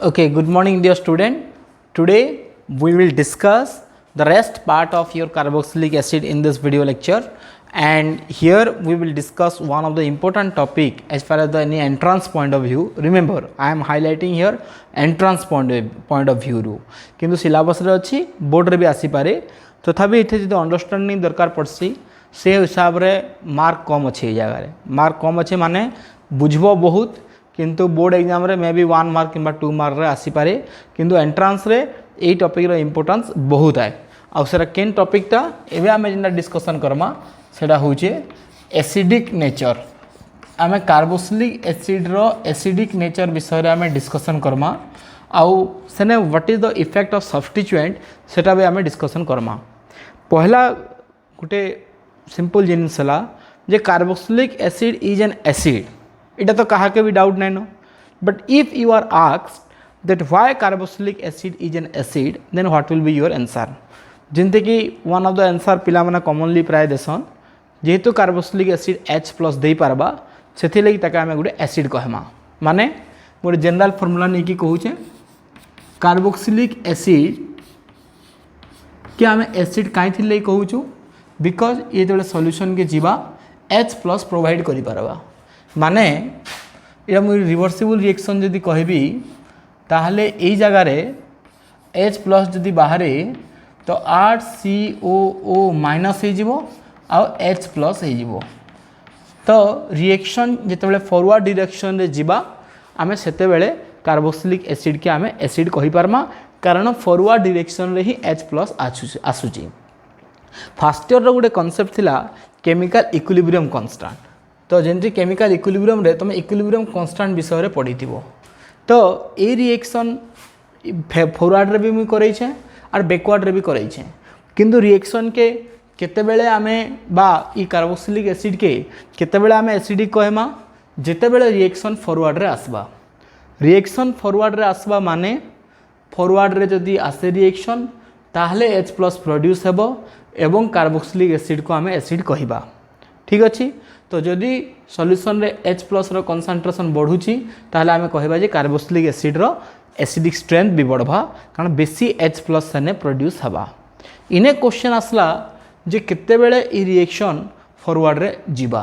Okay, good morning dear student. Today we will discuss the rest part of your carboxylic acid in this video lecture, and here we will discuss one of the important topic as far as the any entrance point of view. Remember, I am highlighting here entrance point of view ru किंतु syllabus रे अछि board रे भी आसी पारे तथापि इथे जदि अंडरस्टैंडिंग दरकार पड़सी से हिसाब रे मार्क कम अच्छे जगह रे मार्क कम अच्छे माने बुझबो बहुत किंतु बोर्ड एग्जाम रे मे बी 1 मार्क किंबा 2 मार्क रे आसी पारे किंतु एंट्रांस रे एई टॉपिक रो इंपोर्टेंस बहुत है आ सेरा केन टॉपिक ता एबे आमे जिंदा डिस्कशन करमा सेटा होचे एसिडिक नेचर आमे कार्बोक्सिलिक एसिड रो एसिडिक नेचर विषय रे आमे डिस्कशन करमा आउ सेने what is the effect of substituent सेटा भी आमे डिस्कशन करमा पहला गुटे सिंपल जिनिस हला जे carboxylic acid is an acid इटा तो कहा के भी डाउट नहीं no but if you are asked that why carboxylic acid is an acid then what will be your answer जिनते कि वन ऑफ द आंसर पिला माने कॉमनली प्राय देसन जेहेतु कार्बोक्सिलिक एसिड H+ दे पारबा सेथि लगी ताका हमें गुटे एसिड कहमा माने मोर जनरल फार्मूला नै कि कहू छे कार्बोक्सिलिक एसिड के हमें एसिड काई थि लई कहू छु बिकॉज ये जो सॉल्यूशन के जीवा H+ प्रोवाइड करि पारबा माने या मुझे रिवर्सिबल रिएक्शन जदि कहबी ताहले एई जगह रे H+ जदि बाहरे तो 8COO- हे जिवो आ H+ हे जिवो तो रिएक्शन जेतेबेले फॉरवर्ड डायरेक्शन रे जीवा आमे सेते बेले कार्बोक्सिलिक एसिड के आमे एसिड कहि पारमा कारण फॉरवर्ड डायरेक्शन रे ही H+ आसुची फर्स्ट ईयर रो गुटे कांसेप्ट थिला केमिकल इक्विलिब्रियम कांस्टेंट तो जेंति केमिकल इक्विलिब्रियम रे तुम इक्विलिब्रियम कांस्टेंट विषय रे पढ़ीथिबो तो ए रिएक्शन फॉरवर्ड रे भी मुई करै छे और बैकवर्ड रे भी करै छे किंतु रिएक्शन के केते बेले आमे बा ई कार्बोक्सिलिक एसिड के केते बेले आमे एसिडिक कहमा जेते बेले रिएक्शन फॉरवर्ड रे आसबा रिएक्शन फॉरवर्ड रे आसबा माने फॉरवर्ड रे जदी आसे रिएक्शन ताहले H+ प्रोड्यूस हेबो एवं कार्बोक्सिलिक एसिड को आमे एसिड कहिबा ठीक अछि तो जदि सॉल्यूशन रे H+ रो कंसंट्रेशन बढ़ुची ताहले आमे कहबा जे कार्बोक्सिलिक एसिड रो एसिडिक स्ट्रेंथ भी बढ़बा कारण बेसी H+ सने प्रोड्यूस हबा इने क्वेश्चन आसला जे केते बेले ई रिएक्शन फॉरवर्ड रे जीवा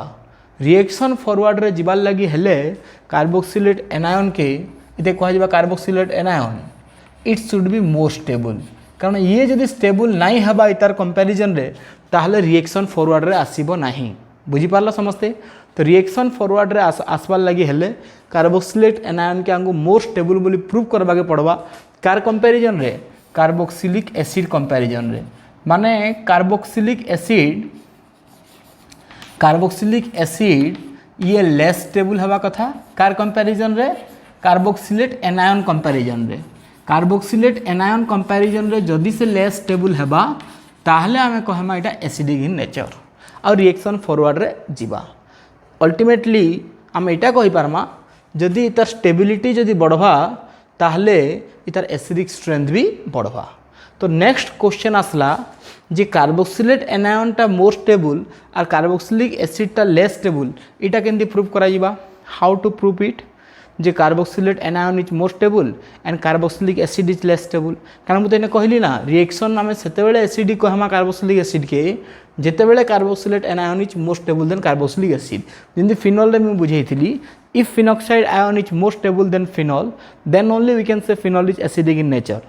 रिएक्शन फॉरवर्ड रे जीवा लगी हेले कार्बोक्सिलेट एनायन के इते कह जिबा carboxylate anion it should be more stable कारण ये जदि स्टेबल नहीं हबा इतार कंपैरिजन रे ताहले रिएक्शन फॉरवर्ड रे आसीबो नहीं बुझी पारला समस्ते तो रिएक्शन फॉरवर्ड रे आसबार लगी हेले कार्बोक्सिलेट एनायन के आंगु मोर स्टेबल बोली प्रूव करबा के पड़वा कार कंपैरिजन रे कार्बोक्सिलिक एसिड कंपैरिजन रे माने कार्बोक्सिलिक एसिड ये लेस स्टेबल हवा कथा कार कंपैरिजन रे कार्बोक्सिलेट एनायन कंपैरिजन रे कार्बोक्सिलेट एनायन कंपैरिजन रे जदि से लेस स्टेबल हेबा ताहले हमें कहमा इटा एसिडिक इन नेचर और रिएक्शन फॉरवर्ड रे जीवा अल्टीमेटली आम एटा कहि पारमा जदि इतार स्टेबिलिटी जदि बढ़वा ताहले इतार एसिडिक स्ट्रेंथ भी बढ़वा तो नेक्स्ट क्वेश्चन आसला जे कार्बोक्सिलेट एनायन टा मोर स्टेबल और कार्बोक्सिलिक एसिड टा लेस स्टेबल इटा केंदी प्रूव करा जिबा हाउ टू प्रूव इट जे carboxylate anion is more stable and carboxylic acid is less stable कारण मुझे कहली ना रिएक्शन आम से एसिडिक कहमा कार्बोक्सिलिक एसिड के जितेबले carboxylate anion is more stable than carboxylic acid जमी फिनल रे मुझे बुझेइथिली if phenoxide ion is more stable than phenol then only we can say phenol is acidic in nature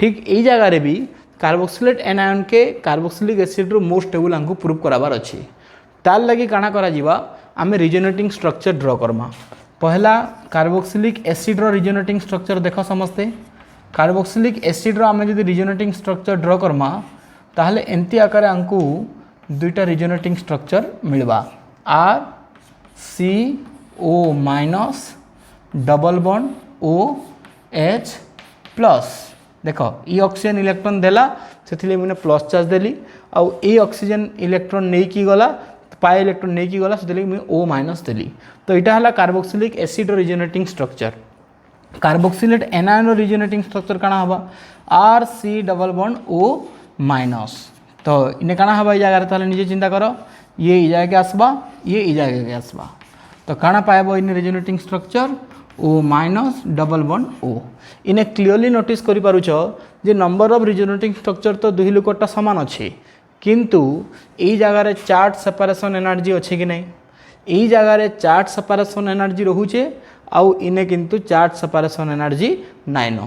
ठीक यही जगह रे भी कार्बोक्सिलेट एनायन के कार्बोक्सिलिक एसिड रो मोर स्टेबल हमको प्रूव कराबार अछि तार लगी काना करा जिबा आमे रिजोनेटिंग स्ट्रक्चर ड्रॉ करमा पहला कार्बोक्सिलिक एसिड रो रिजोनेटिंग स्ट्रक्चर देखो समझते कार्बोक्सिलिक एसिड रो आमे जदि रिजोनेटिंग स्ट्रक्चर ड्रॉ करमा ताहले एंती आकार हमको दुईटा रिजोनेटिंग स्ट्रक्चर मिलबा RCO- डबल बॉन्ड OH+ देखो ई ऑक्सीजन इलेक्ट्रॉन देला से मैंने प्लस चार्ज देली आउ ए ऑक्सीजन इलेक्ट्रॉन नहीं की गला पाए इलेक्ट्रॉन नहीं की गला से मुझे O- देली तो यहाँ है carboxylic acid resonating structure carboxylate anion resonating structure काना हवा RC डबल बॉन्ड O- तो इन्हें काना हवा जगह ताले निजे चिंता करो ये जगह के आसबा ये जगह के आसबा तो काना पाएबो in resonating structure O minus double bond O इने क्लीयरली नोटिस करि पारुछ जे नंबर ऑफ रिजोनेटिंग स्ट्रक्चर तो दुही लुकटा समान अच्छे किंतु एई जगह रे चार्ज सेपरेशन एनर्जी अच्छे कि नहीं एई जगह रे चार्ज सेपरेशन एनर्जी रहुचे आउ इने किंतु चार्ज सेपरेशन एनर्जी नाइन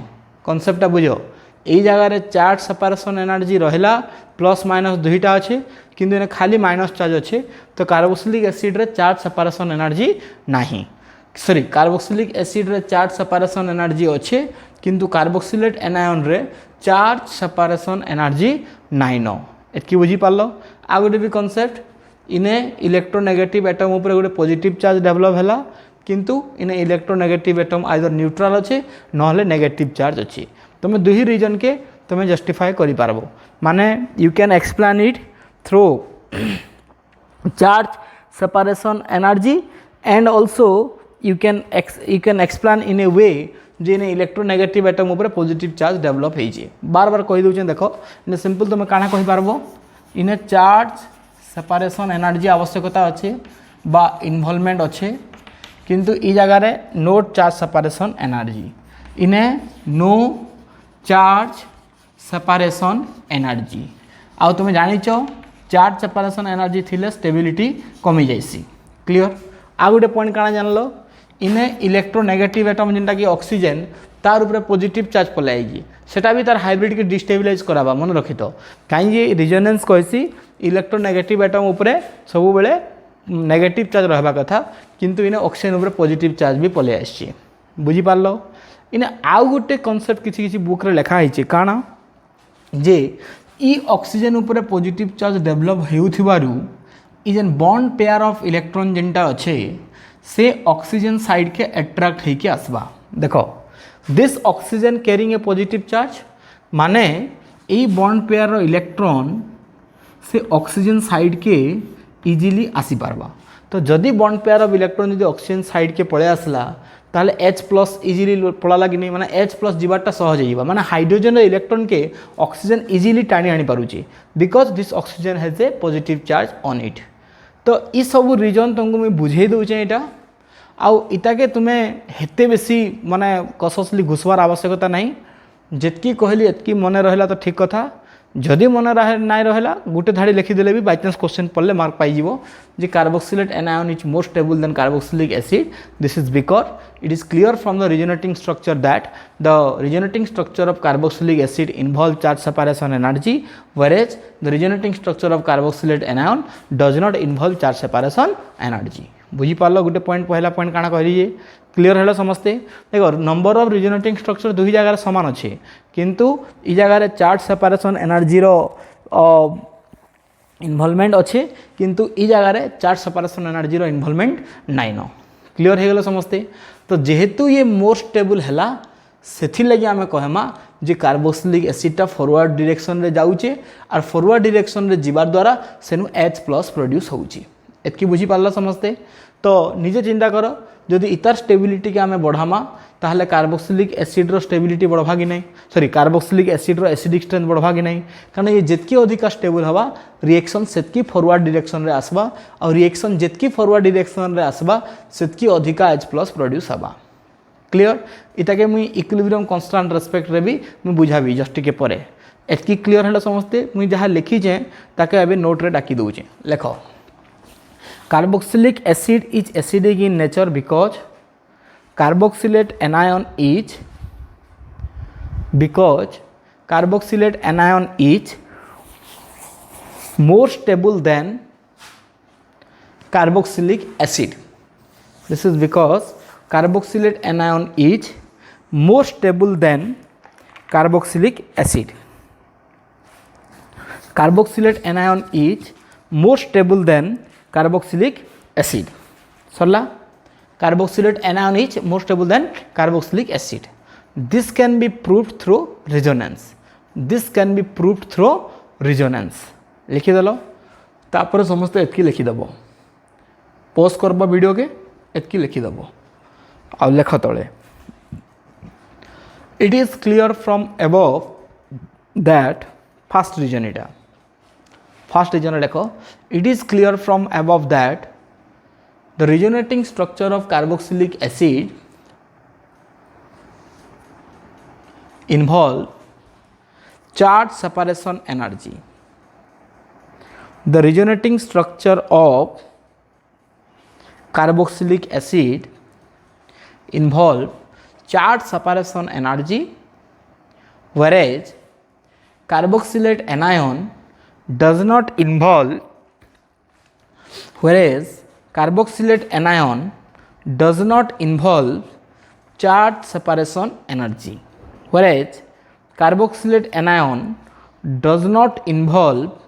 कॉन्सेप्टटा बुझो एई जगह रे चार्ज सेपरेशन एनर्जी रहला प्लस माइनस दुईटा अच्छे किंतु इने खाली माइनस चार्ज अच्छे तो कार्बोक्सिलिक एसिड रे चार्ज सेपरेशन एनर्जी नाही सॉरी कार्बोक्सिलिक एसिड रे चार्ज सेपरेशन एनर्जी अच्छे किंतु कार्बोक्सिलेट एनायन रे चार्ज सेपरेशन एनर्जी नाइन एतकी बुझी पारलो आ गोटे भी कॉन्सेप्ट इने इलेक्ट्रोनेगेटिव एटम ऊपर गोटे पॉजिटिव चार्ज डेवलप हैला किंतु इने इलेक्ट्रोनेगेटिव एटम आइदर न्यूट्रल अच्छे नहले नेगेटिव चार्ज अच्छे तुम दुही रीजन के तुम जस्टिफाई करि पारबो माने you can explain it through charge separation energy and also you can explain in a way J electronegative atom ऊपर पॉजिटिव चार्ज डेवलप होइए बार बार कहि दउछन देखो इन सिंपल तुम काना कहि पारबो इन चार्ज सेपरेशन एनर्जी आवश्यकता अच्छे बा इन्वॉल्वमेंट अच्छे किंतु ई जगह रे नो चार्ज सेपरेशन एनर्जी इने नो चार्ज सेपरेशन एनर्जी आ तुम जानिच चार्ज सेपरेशन एनर्जी थिले स्टेबिलिटी कमी जाइसी क्लियर आ गोटे पॉइंट काना जानलो इने इलेक्ट्रोनेगेटिव एटम जिनटा कि ऑक्सीजन तार ऊपर पॉजिटिव चार्ज पलाएगी सेटा भी तार हाइब्रिड के डिस्टेबिलाइज कराबा मन रखि तो कहीं रिजोनेंस कहसी इलेक्ट्रोनेगेटिव एटम ऊपर सब बेले नेगेटिव चार्ज रहबा कथा किंतु इने ऑक्सीजन ऊपर पॉजिटिव चार्ज भी पले आसी बुझी पारलो इने आउ गोटे कांसेप्ट किछि किछि बुक रे लिखा हिचे काना जे ई ऑक्सीजन ऊपर पॉजिटिव चार्ज डेवलप हेउथिबारु ई जेन बॉन्ड पेयर ऑफ इलेक्ट्रॉन जिनटा अच्छे से ऑक्सीजन साइड के अट्रैक्ट होके आसबा देखो this oxygen carrying a positive charge माने यही बॉन्ड पेयर रो इलेक्ट्रॉन से ऑक्सीजन साइड के इजीली आसी पारबा तो जदि बॉन्ड पेयर ऑफ इलेक्ट्रॉन जदि ऑक्सीजन साइड के पळे आसला ताले H प्लस इजीली पड़ाला कि नहीं माने H प्लस जीवाटा सहज होइबा माने हाइड्रोजन इलेक्ट्रॉन के ऑक्सीजन इजीली टाणी आनी पारुची because this oxygen has a positive charge on it तो ये सब रीजन तुमको मुझे बुझे दूचे यहाँ आउ इटा के तुम्हें हेते बेसी माने कससली घुसवार आवश्यकता नहीं जितकी कहली एतकी मन रहा तो ठीक कथा जदि मन ना रहा गोटे धाड़ी लिखिदेले भी बाय चांस क्वेश्चन पढ़ले मार्क पाइजिवो जे carboxylate anion is more stable than carboxylic acid this is because it is clear from the resonating structure that the resonating structure of carboxylic acid involve charge separation energy whereas the resonating structure of carboxylate anion does not involve charge separation energy बुझी पारल गोटे point पहला point काना कहली clear है समस्ते देखो number of resonating structure दुई जगह सामान अच्छे किंतु ई जगह चार्ज सेपरेशन एनर्जी रो इन्वॉल्वमेंट अच्छे किंतु ई जगह चार्ज सेपरेशन एनर्जी रो इन्वॉल्वमेंट नाइन क्लियर हो गला समस्ते तो जेहेतु ये मोर स्टेबल है से लगी आम कहमा जे कार्बोक्सिलिक एसिडटा फॉरवर्ड डायरेक्शन रे जाउचे और फॉरवर्ड डायरेक्शन रे जीवार द्वारा सेनु H प्लस प्रोड्यूस होउची एतकी बुझी पारला समस्ते तो निजे चिंता कर जदि इतार स्टेबिलिटी के आम बढ़ामा ताहले कार्बोक्सिलिक एसिड रो स्टेबिलिटी बढ़वा कि नहीं सॉरी कार्बोक्सिलिक एसिड रो एसिडिक स्ट्रेंथ बढ़वा कि नहीं कारण ये जितकी अधिक स्टेबल हवा रिएक्शन सेतकी फॉरवर्ड डायरेक्शन रे आसबा और रिएक्शन जितकी फॉरवर्ड डायरेक्शन रे आसबा सेतकी अधिक H प्लस प्रोड्यूस हवा क्लियर इटा के मुई इक्विलिब्रियम कांस्टेंट रेस्पेक्ट रे भी मुई बुझाबी जस्ट के परे एतकी क्लियर है समस्ते मुई जहाँ लिखीचे ताके अबे नोट रे डाकी दूचे लेख carboxylic acid is acidic in nature because carboxylate anion is more stable than carboxylic acid. This is because carboxylate anion is more stable than carboxylic acid. Carboxylate anion is more stable than carboxylic acid. Sarla carboxylate anion is more stable than carboxylic acid. This can be proved through resonance. This can be proved through resonance. लिखिदेल तापर समस्त एतकी लिखिदेव post करबा video के एतकी लिखिदेव आ लेख तले it is clear from above that first reason इटा first reason देख it is clear from above that the resonating structure of carboxylic acid involve charge separation energy. The resonating structure of carboxylic acid involve charge separation energy, whereas carboxylate anion does not involve charge separation energy. Whereas carboxylate anion does not involve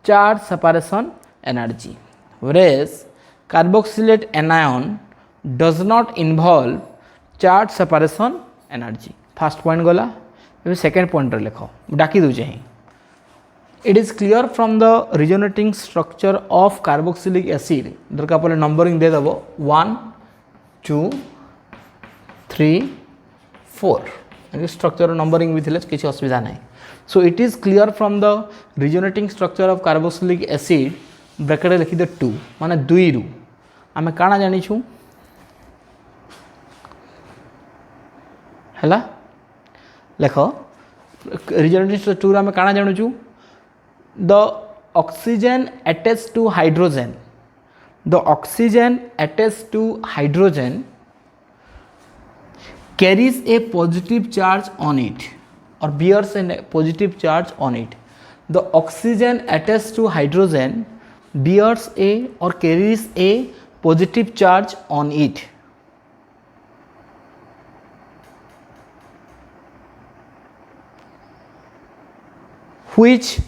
charge separation energy. Whereas carboxylate anion does not involve charge separation energy. First point गला, अब second point रे लिखो डाकी दूचे ही. It is clear from the resonating structure of carboxylic acid. दरकार पहले numbering दे दबो 1 2 3 4 structure numbering भी थिले किसी असुविधा नहीं. So it is clear from the resonating structure of carboxylic acid bracket लिखी दे 2 माने 2 रु आमे काना जानी छु हैला लिखो resonating structure आमे काना जानु छु the oxygen attached to hydrogen carries a positive charge on it or bears a positive charge on it. The oxygen attached to hydrogen bears a or carries a positive charge on it. Which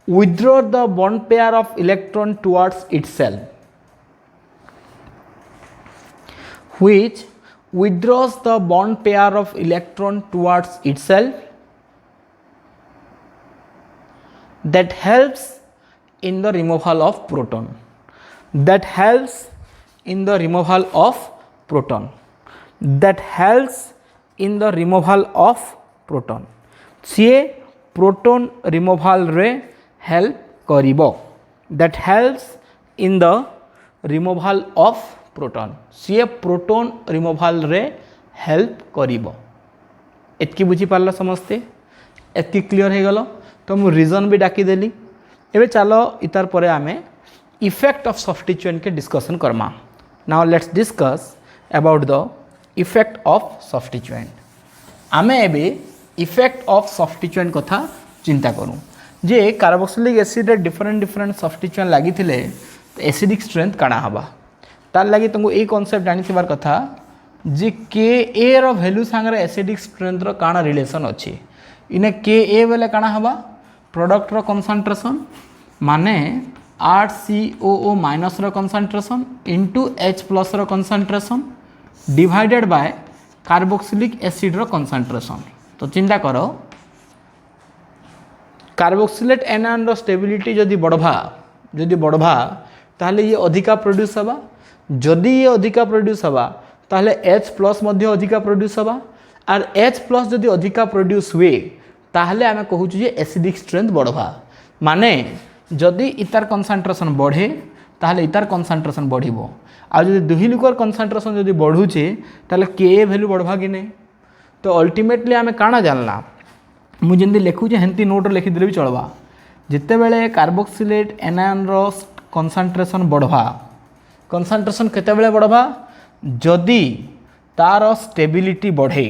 withdraw the bond pair of electron towards itself. Which withdraws the bond pair of electron towards itself, that helps in the removal of proton. That helps in the removal of proton. That helps in the removal of proton. CA proton removal रे help करिबो. That helps in the removal of proton. CA proton removal रे help करिबो. एतकी बुझी पारला समस्ते, एतकी clear हो गलो. तो मु रीजन भी डाकी देली. एबे चलो इतार परे आमे इफेक्ट ऑफ सब्स्टिट्यूएंट के discussion Karma. Now let's discuss about the effect of substituent. आमे एबे इफेक्ट ऑफ सब्स्टिट्यूएंट कथा चिंता करूँ जे कार्बोक्सिलिक एसिड रे डिफरेंट सब्स्टिट्यूएंट लगी थिले तो एसिडिक स्ट्रेंथ काना हबा तार लगी तुमको ए कॉन्सेप्ट जानि थिबार कथा जे के ए रो वैल्यू संगे एसिडिक स्ट्रेंथ रो काना रिलेशन अछि. इने के ए बेले काना हबा प्रोडक्ट रो कंसंट्रेशन माने HCOO माइनस रो कंसंट्रेशन इनटू H प्लस रो concentration divided by carboxylic acid रो कंसंट्रेशन. तो चिंता करो कार्बोक्सिलेट एनायन रो स्टेबिलिटी जदि बढ़वा ताहले ये अधिका प्रोड्यूस हवा. जदि ये अधिका प्रोड्यूस हवा ताहले H प्लस मध्य अधिका प्रोड्यूस हवा और H प्लस जदि अधिका प्रोड्यूस हुए ताहले आमे कहू जे एसिडिक स्ट्रेंथ बढ़वा. माने जदि इतार कंसंट्रेशन बढ़े ताहले इतार कंसंट्रेशन बढ़िबो आ जदि दुही लुकर कंसंट्रेशन जदि बढ़ुचे ताहले के वैल्यू बढ़वा कि नहीं. तो अल्टीमेटली आमे काना जानला मु जेंदी लिखुचे हेंती नोट लिखि देले भी चलबा. जिते बेले कार्बोक्सिलेट एनायन रो कंसंट्रेशन बढ़वा कंसंट्रेशन केते बेले बढ़वा जदि तार स्टेबिलिटी बढ़े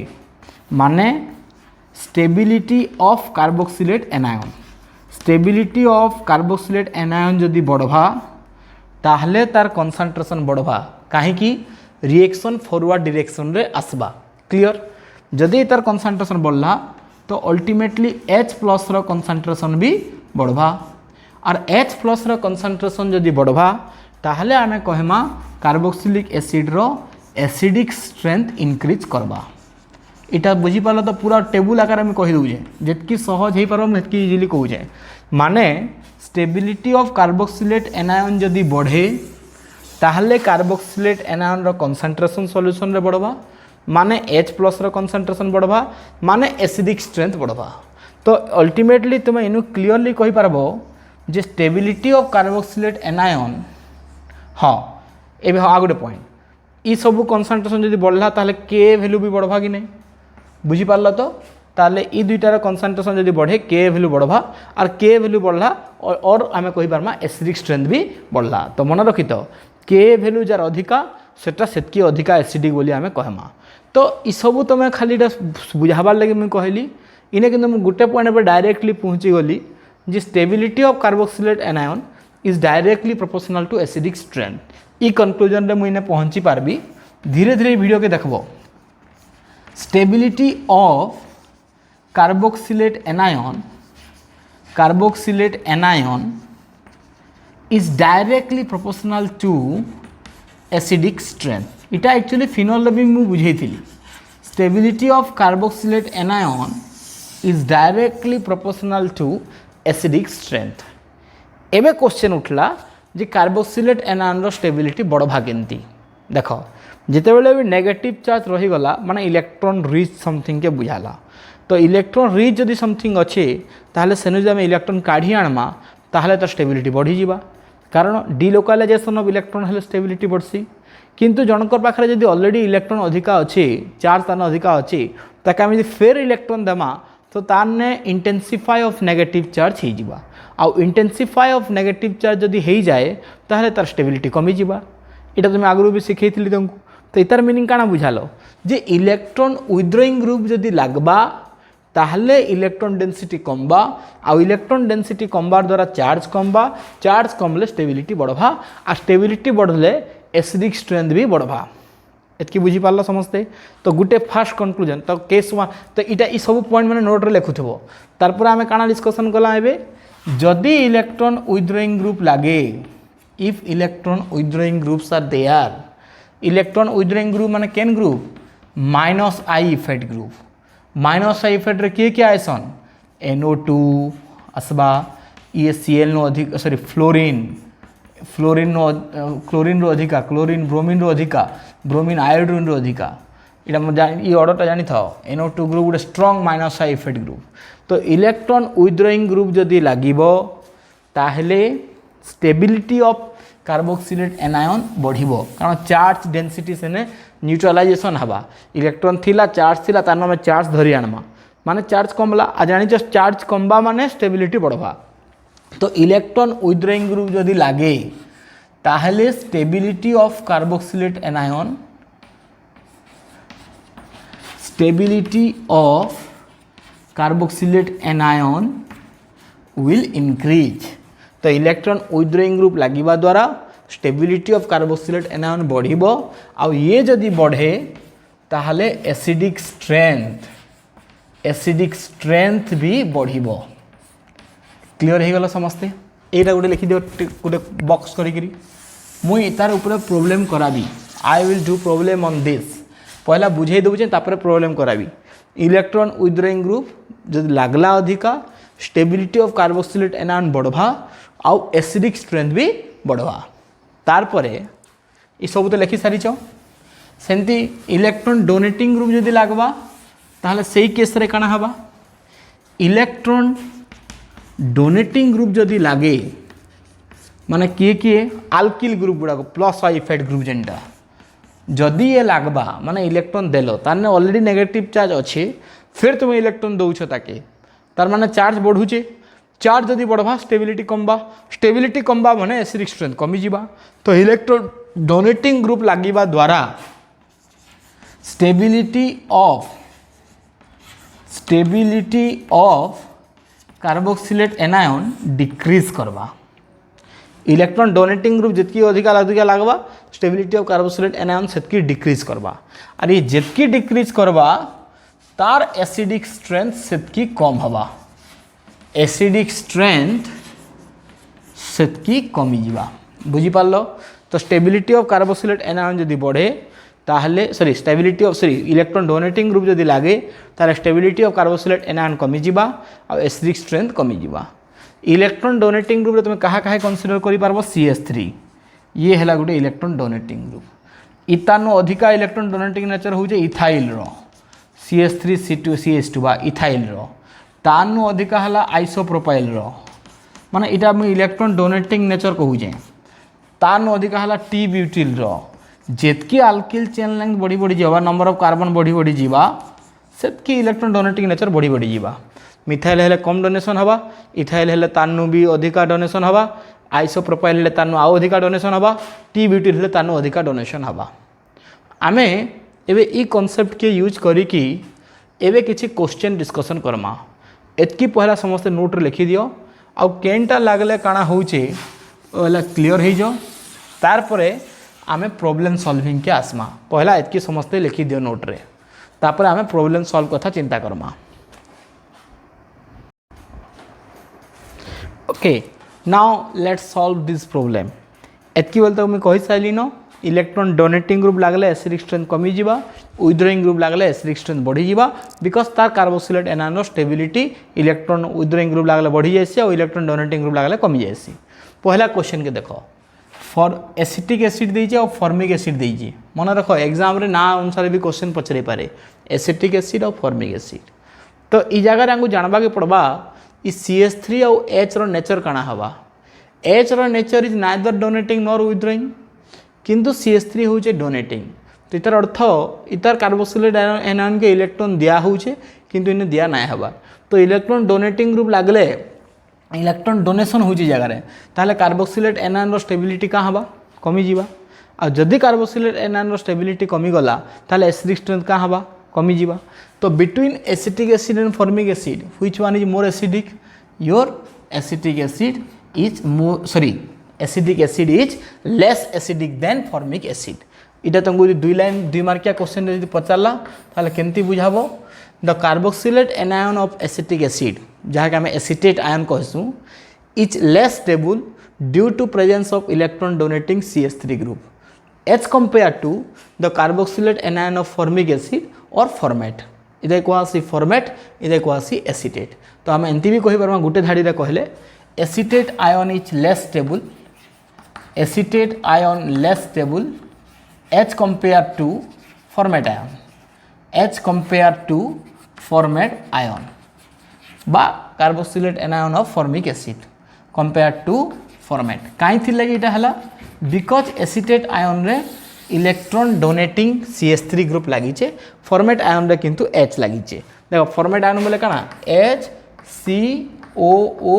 माने stability of carboxylate anion. Stability of carboxylate anion जदि बढ़वा ताहले तार कंसंट्रेशन बढ़वा काहे कि रिएक्शन फॉरवर्ड डायरेक्शन रे आसबा. क्लियर. जदि तार कंसंट्रेशन बढ़ला तो अल्टीमेटली H प्लस रो कंसंट्रेशन भी बढ़वा और H प्लस रो कंसंट्रेशन जदि बढ़वा ताहले आमे कहमा कार्बोक्सिलिक एसिड रो एसिडिक स्ट्रेंथ इंक्रीज करबा. इटा बुझी पाला तो पूरा टेबुल आकार में कहि दउजे जेतकी सहज हे पारम हेतकी इजीली कहूजे. माने स्टेबिलिटी ऑफ कार्बोक्सिलेट एनायन जदि बढ़े ताहले कार्बोक्सिलेट एनायन रो कंसंट्रेशन सॉल्यूशन रे बढ़वा माने H प्लस रो कंसंट्रेशन बढ़वा माने एसिडिक स्ट्रेंथ बढ़वा. तो अल्टीमेटली तुम इनु क्लियरली कहि पारबो जे स्टेबिलिटी ऑफ कार्बोक्सिलेट एनायन हाँ एबे हाँ आगोटे पॉइंट ई सब कंसंट्रेशन जदि बढ़ला ताहले के वैल्यू भी बढ़वा कि नहीं बुझी पारला. तो ताले ई दुईटार कनसेंट्रेशन जदि बढ़े के वैल्यू बढ़वा और के वैल्यू बढ़ला और आम कही पार्मा एसिडिक स्ट्रेंथ भी बढ़ला। तो मन रखी तो के वैल्यू जार अधिका सेटा सेतकी अधिका एसिडिक बोली आम कहमा। तो ई सब तुम खाली बुझाबार लगे मुझे कहली इने कि गोटे पॉइंट पर डायरेक्टली पहुँची गली जे stability of carboxylate anion is directly proportional to acidic strength. ई कंक्लूजन रे मुझे पहुँची पार्बी। धीरे धीरे वीडियो के देखबो। Stability of carboxylate anion is directly proportional to acidic strength. इटा एक्चुअली फिनोल भी मुझे बुझेइथिली। Stability of carboxylate anion is directly proportional to acidic strength. एबे क्वेश्चन उठला जे कार्बोक्सिलेट एनायन स्टेबिलिटी बढ़वा केमती। देख जितेबाला भी नेगेटिव चार्ज रहीगला माने इलेक्ट्रॉन रिच समथिंग के बुझाला। तो इलेक्ट्रॉन रिच जदि समथिंग अच्छे ताहले सेनु जे आमे इलेक्ट्रॉन काढ़ी आनमा ताहले तो स्टेबिलिटी बढ़ी जीवा। कारण डिलोकालाइजेशन ऑफ इलेक्ट्रॉन हेले स्टेबिलिटी बढ़सी। किंतु जनकर पाखरे जदि ऑलरेडी इलेक्ट्रॉन अधिका अच्छे चार्ज तान अधिका अच्छे ताके आमे जदि फेर इलेक्ट्रॉन देमा तो ताने इंटेंसिफाई ऑफ नेगेटिव चार्ज हो जीवा। आउ इंटेंसिफाई ऑफ नेगेटिव चार्ज जदि हो जाए ताहले तार स्टेबिलिटी कमी जीवा। इटा तुम आगु भी शिखेइथिली तुमको। तो इतार मीनिंग काना बुझालो जे इलेक्ट्रॉन विथड्रॉइंग ग्रुप जदि लागबा ताहले इलेक्ट्रॉन डेंसिटी कमबा आउ इलेक्ट्रॉन डेंसिटी कमबार द्वारा चार्ज कमबा चार्ज कमले स्टेबिलिटी बढ़वा आ स्टेबिलिटी बढ़ले एसिडिक स्ट्रेंथ भी बढ़वा। एतकी बुझी पारल समस्ते। तो गोटे फास्ट कंक्लूजन तो केस वन तो इटा ई सब पॉइंट मैंने नोट रे लिखुथबो। तारपर आमे काना डिस्कशन कला एबे जदि इलेक्ट्रॉन विथड्रॉइंग ग्रुप लागे if electron withdrawing groups are there. Electron withdrawing group माने केन group minus I effect group. Minus I effect रे किए आइसन NO2 आसबा ये Cl नो अधिक सॉरी फ्लोरीन नो क्लोरीन रो अधिका क्लोरीन ब्रोमीन रो अधिका ब्रोमीन आयोडीन रो अधिका। इटा ये ऑर्डरटा जानी था NO2 ग्रुप गोटे strong minus I effect group. तो इलेक्ट्रॉन विथड्रॉइंग ग्रुप जदि लागिबो ताहले स्टेबिलिटी ऑफ कार्बोक्सिलेट एनायन बढ़िबो। कारण चार्ज डेंसिटी से न्यूट्रलाइजेशन हवा। इलेक्ट्रॉन थिला चार्ज थिला तार में चार्ज धरी आनमा माने चार्ज कमला आ जानी चार्ज कमबा माने स्टेबिलिटी बढ़वा। तो इलेक्ट्रॉन विथड्रॉइंग ग्रुप जदि लागे ताहले stability of carboxylate anion will increase. तो इलेक्ट्रॉन विथड्रॉइंग ग्रुप लागिबा द्वारा स्टेबिलिटी ऑफ कार्बोक्सिलेट एनायन बढ़िबो आ ये जदि बढ़े ताहले एसिडिक स्ट्रेंथ भी बढ़िबो। क्लियर हो गला समस्ते। एटा गोटे लिखि दियो गोटे बॉक्स करी मुई तार ऊपर प्रॉब्लम कराबी। I will do problem on this. पहला बुझे दूचे तापर प्रॉब्लम कराबी। इलेक्ट्रॉन विथड्रॉइंग ग्रुप जदि लागला अधिका स्टेबिलिटी ऑफ कार्बोक्सिलेट एनायन बढ़वा आउ एसिडिक स्ट्रेंथ भी बढ़वा। तारपरे ये सब तो लिखि सारी सेमती इलेक्ट्रॉन डोनेटिंग ग्रुप जदि लागबा ताहले सेही केस रे काना हबा इलेक्ट्रॉन डोनेटिंग ग्रुप जदि लागे माने किए आल्किल ग्रुप गुड़ा प्लस आई इफेक्ट ग्रुप जेनटा जदि ये लागबा माने इलेक्ट्रॉन देलो ताने ऑलरेडी नेगेटिव चार्ज अच्छे फिर तुम इलेक्ट्रॉन दौछ ताके तार माने चार्ज बढ़ुचे। चार्ज जदि बढ़वा स्टेबिलिटी कमबा माने एसिडिक स्ट्रेंथ कमी जीवा। तो इलेक्ट्रॉन डोनेटिंग ग्रुप लागिबा द्वारा stability of carboxylate anion decrease करवा। इलेक्ट्रॉन डोनेटिंग ग्रुप जितकी अधिका लागबा स्टेबिलिटी ऑफ कार्बोक्सिलेट एनायन सेतकी डिक्रीज करवा। और ये जितकी डिक्रीज करवा तार एसिडिक स्ट्रेंथ सेतकी कम हवा। एसिडिक स्ट्रेंथ सेतकी कमी जीवा। बुझी पारलो। तो स्टेबिलिटी ऑफ कार्बोक्सिलेट एनायन जदि बढ़े ताहले stability of electron donating group जदि लागे तार स्टेबिलिटी ऑफ कार्बोक्सिलेट एनायन कमी जीवा और एसिडिक स्ट्रेंथ कमी जीवा। इलेक्ट्रॉन डोनेटिंग ग्रुप तुम क्या कनसीडर कर पार CH3 ये है गोटे इलेक्ट्रॉन डोनेटिंग ग्रुप। इतानु अधिका इलेक्ट्रॉन डोनेटिंग नेचर हो इथाइल CH3C2CH2 बा इथाइल तानु अधिका है आइसोप्रोपाइल माने इटा मुझे इलेक्ट्रॉन डोनेटिंग नेचर कहूचे। तानु अधिका है टी ब्यूटिल जेतकी आल्किल चेन लेंथ बढ़ी बढ़ी जावा नंबर ऑफ कार्बन बढ़ी बढ़ी जावा सेतकी इलेक्ट्रॉन डोनेटिंग नेचर बढ़ी बढ़ी जीवा मिथाइल हेले कम डोनेशन हवा इथाइल हेले तानु भी अधिका डोनेशन हवा आइसोप्रोपाइल हेले तानु आउ अधिका डोनेशन हवा टी ब्यूटिल हेले तानु अधिका डोनेशन हवा आमे एबे ई कॉन्सेप्ट के यूज करी कि एबे किछि क्वेश्चन डिस्कशन करमा एतकी पहला समस्त नोट रे लिखि दियो आ केनटा लागले काना होचे ओला क्लियर हो जाओ तार परे आमे प्रॉब्लम सॉल्विंग के आसमा पहला एतकी समस्त लिखि दियो नोट रे तापर आमे प्रॉब्लम सॉल्व कथा चिंता करमा okay now let's solve this problem एतकी बोलते मैं कहि साइली न इलेक्ट्रॉन डोनेटिंग ग्रुप लागले एसिडिक स्ट्रेंथ कमी जीवा विथड्रॉइंग ग्रुप लागले एसिडिक स्ट्रेंथ बढ़ी जीवा बिकॉज तार carboxylate anion stability electron withdrawing group लागले बढ़ी जाइसी और इलेक्ट्रॉन डोनेटिंग ग्रुप लागले कमी जाइसी पहला क्वेश्चन के देखो फॉर एसिटिक एसिड देइछि और फॉर्मिक एसिड देइछि मन रखो एग्जाम रे ना अनुसार भी क्वेश्चन पचरे पारे एसिटिक एसिड और फॉर्मिक एसिड तो ई जगह हमको जानबा के पड़बा ई CH3 और H रो नेचर काना हवा H रो nature is neither donating nor withdrawing किंतु CH3 होचे डोनेटिंग तो इतार अर्थ इतार कार्बोक्सिलेट एनायन के इलेक्ट्रॉन दिया होचे किंतु इने दिया ना हवा तो इलेक्ट्रॉन डोनेटिंग ग्रुप लागले इलेक्ट्रॉन डोनेशन होची जगह रे ताले कार्बोक्सिलेट एनायन रो स्टेबिलिटी का हवा कमी जीवा आ जदी कार्बोक्सिलेट एनायन रो स्टेबिलिटी कमी गला ताले एसिडिक स्ट्रेंथ का हवा कमी जीवा तो between acetic acid and formic acid which one is more acidic your acetic acid is more sorry acidic acid is less acidic then formic acid इटा तुमको दुई लाइन 2 मार्किया क्वेश्चन रे पचारला ताले केमती बुझाबो the carboxylate anion of acetic acid जहाँ के आम एसिटेट आयन कहूँ is less stable due to presence of electron donating CH3 group as compare to the carboxylate anion of formic acid और फॉर्मेट इधर कौन फॉर्मेट इधर कौन एसिटेट तो आम एमती भी कहीपर गोटे धाड़ी कहले acetate ion is less stable acetate ion less stable as compare to formate ion as compare to formate ion बा carboxylate anion of formic acid compare to formate कहीं लगे इटा हला बिकॉज एसिटेट आयन रे इलेक्ट्रॉन डोनेटिंग CH3 ग्रुप लगी formate ion रे किंतु H लगी देखो फॉर्मेट आयन बोले कना HCOO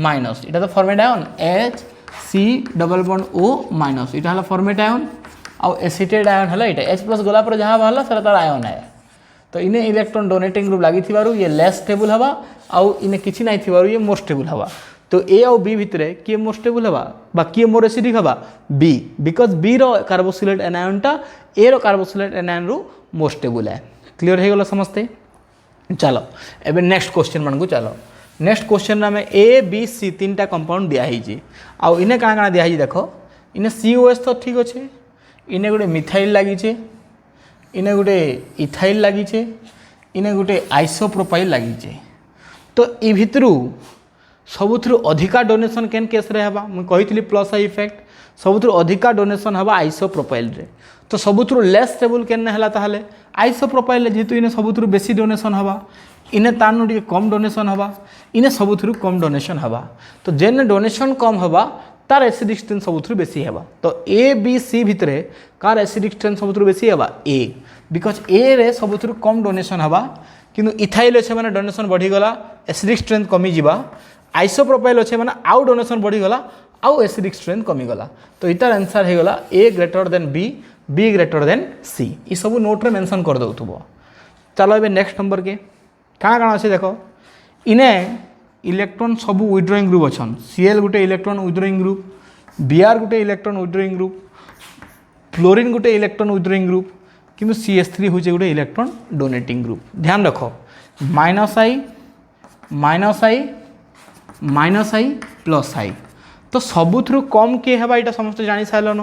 माइनस इटा तो फॉर्मेट आयन HC≡O माइनस इटा हला फॉर्मेट आयन और एसिटेट आयन हला इटा H प्लस गला पर जहाँ बाहर सर तार आयन है तो इन्हें इलेक्ट्रॉन डोनेटिंग ग्रुप लगी ये लेस स्टेबल हवा और इन्हें किसी ना ये मोर स्टेबल हवा तो A और B भितर किए मोर स्टेबल हवा बा किए मोर एसिडिक हवा B बिकॉज B रो कार्बोक्सिलेट एनायनटा A रो कार्बोक्सिलेट एनायन रो मोर स्टेबल है क्लियर हो गला समझते चलो एबे नेक्स्ट क्वेश्चन मन को चलो नेक्स्ट क्वेश्चन में A B C 3टा कंपाउंड दिया है आउ इन्हें काना काना दिया है देखो इन्हें COH तो ठीक अच्छे इन्हें गोटे मिथाइल लगी इन्हें गोटे इथाइल लगी इन्हें गोटे आइसोप्रोपाइल लगी तो ये भितर सबुठ अधिका डोनेशन केन केस रे हवा मुझे कही प्लस आई इफेक्ट सबुठ अधिका डोनेशन हवा आइसोप्रोपाइल रे तो सबुठ लेस स्टेबल केन हला ताहले आइसोप्रोपाइल जेहेतु इन्हें सबुठ बेसी डोनेशन हवा इन्हें तानु टिके कम डोनेशन हवा इन्हें सबुठ कम डोनेशन हवा तो जेन डोनेशन कम हवा तार एसिडिक स्ट्रेंथ सबुठ बेसी हवा तो A B C भितर कार एसिडिक स्ट्रेंथ सबुठ बेसी हवा A बिकॉज A रे सबुठ कम डोनेशन हवा किंतु इथाइल अच्छे मैंने डोनेशन बढ़ीगला एसिडिक स्ट्रेंथ कमी जावा आइसोप्रोपाइल अच्छे मैंने आउ डोनेशन बढ़ीगला आउ एसिडिक स्ट्रेंथ कमीगला तो इतार आंसर होगा A greater than B B greater than C ये सब नोट रे मेंशन कर दो चलो ए नेक्स्ट नंबर के क्या काण अच्छे देख इन्हें इलेक्ट्रॉन सब विथड्रॉइंग ग्रुप अच्छन Cl गोटे इलेक्ट्रॉन विथड्रॉइंग ग्रुप Br गोटे इलेक्ट्रॉन विथड्रॉइंग ग्रुप फ्लोरीन गोटे इलेक्ट्रॉन विथड्रॉइंग ग्रुप किंतु CH3 हूँ गोटे इलेक्ट्रॉन डोनेटिंग ग्रुप ध्यान रख -I +I तो सबुठ कम किए है यहाँ समस्त जानी सारे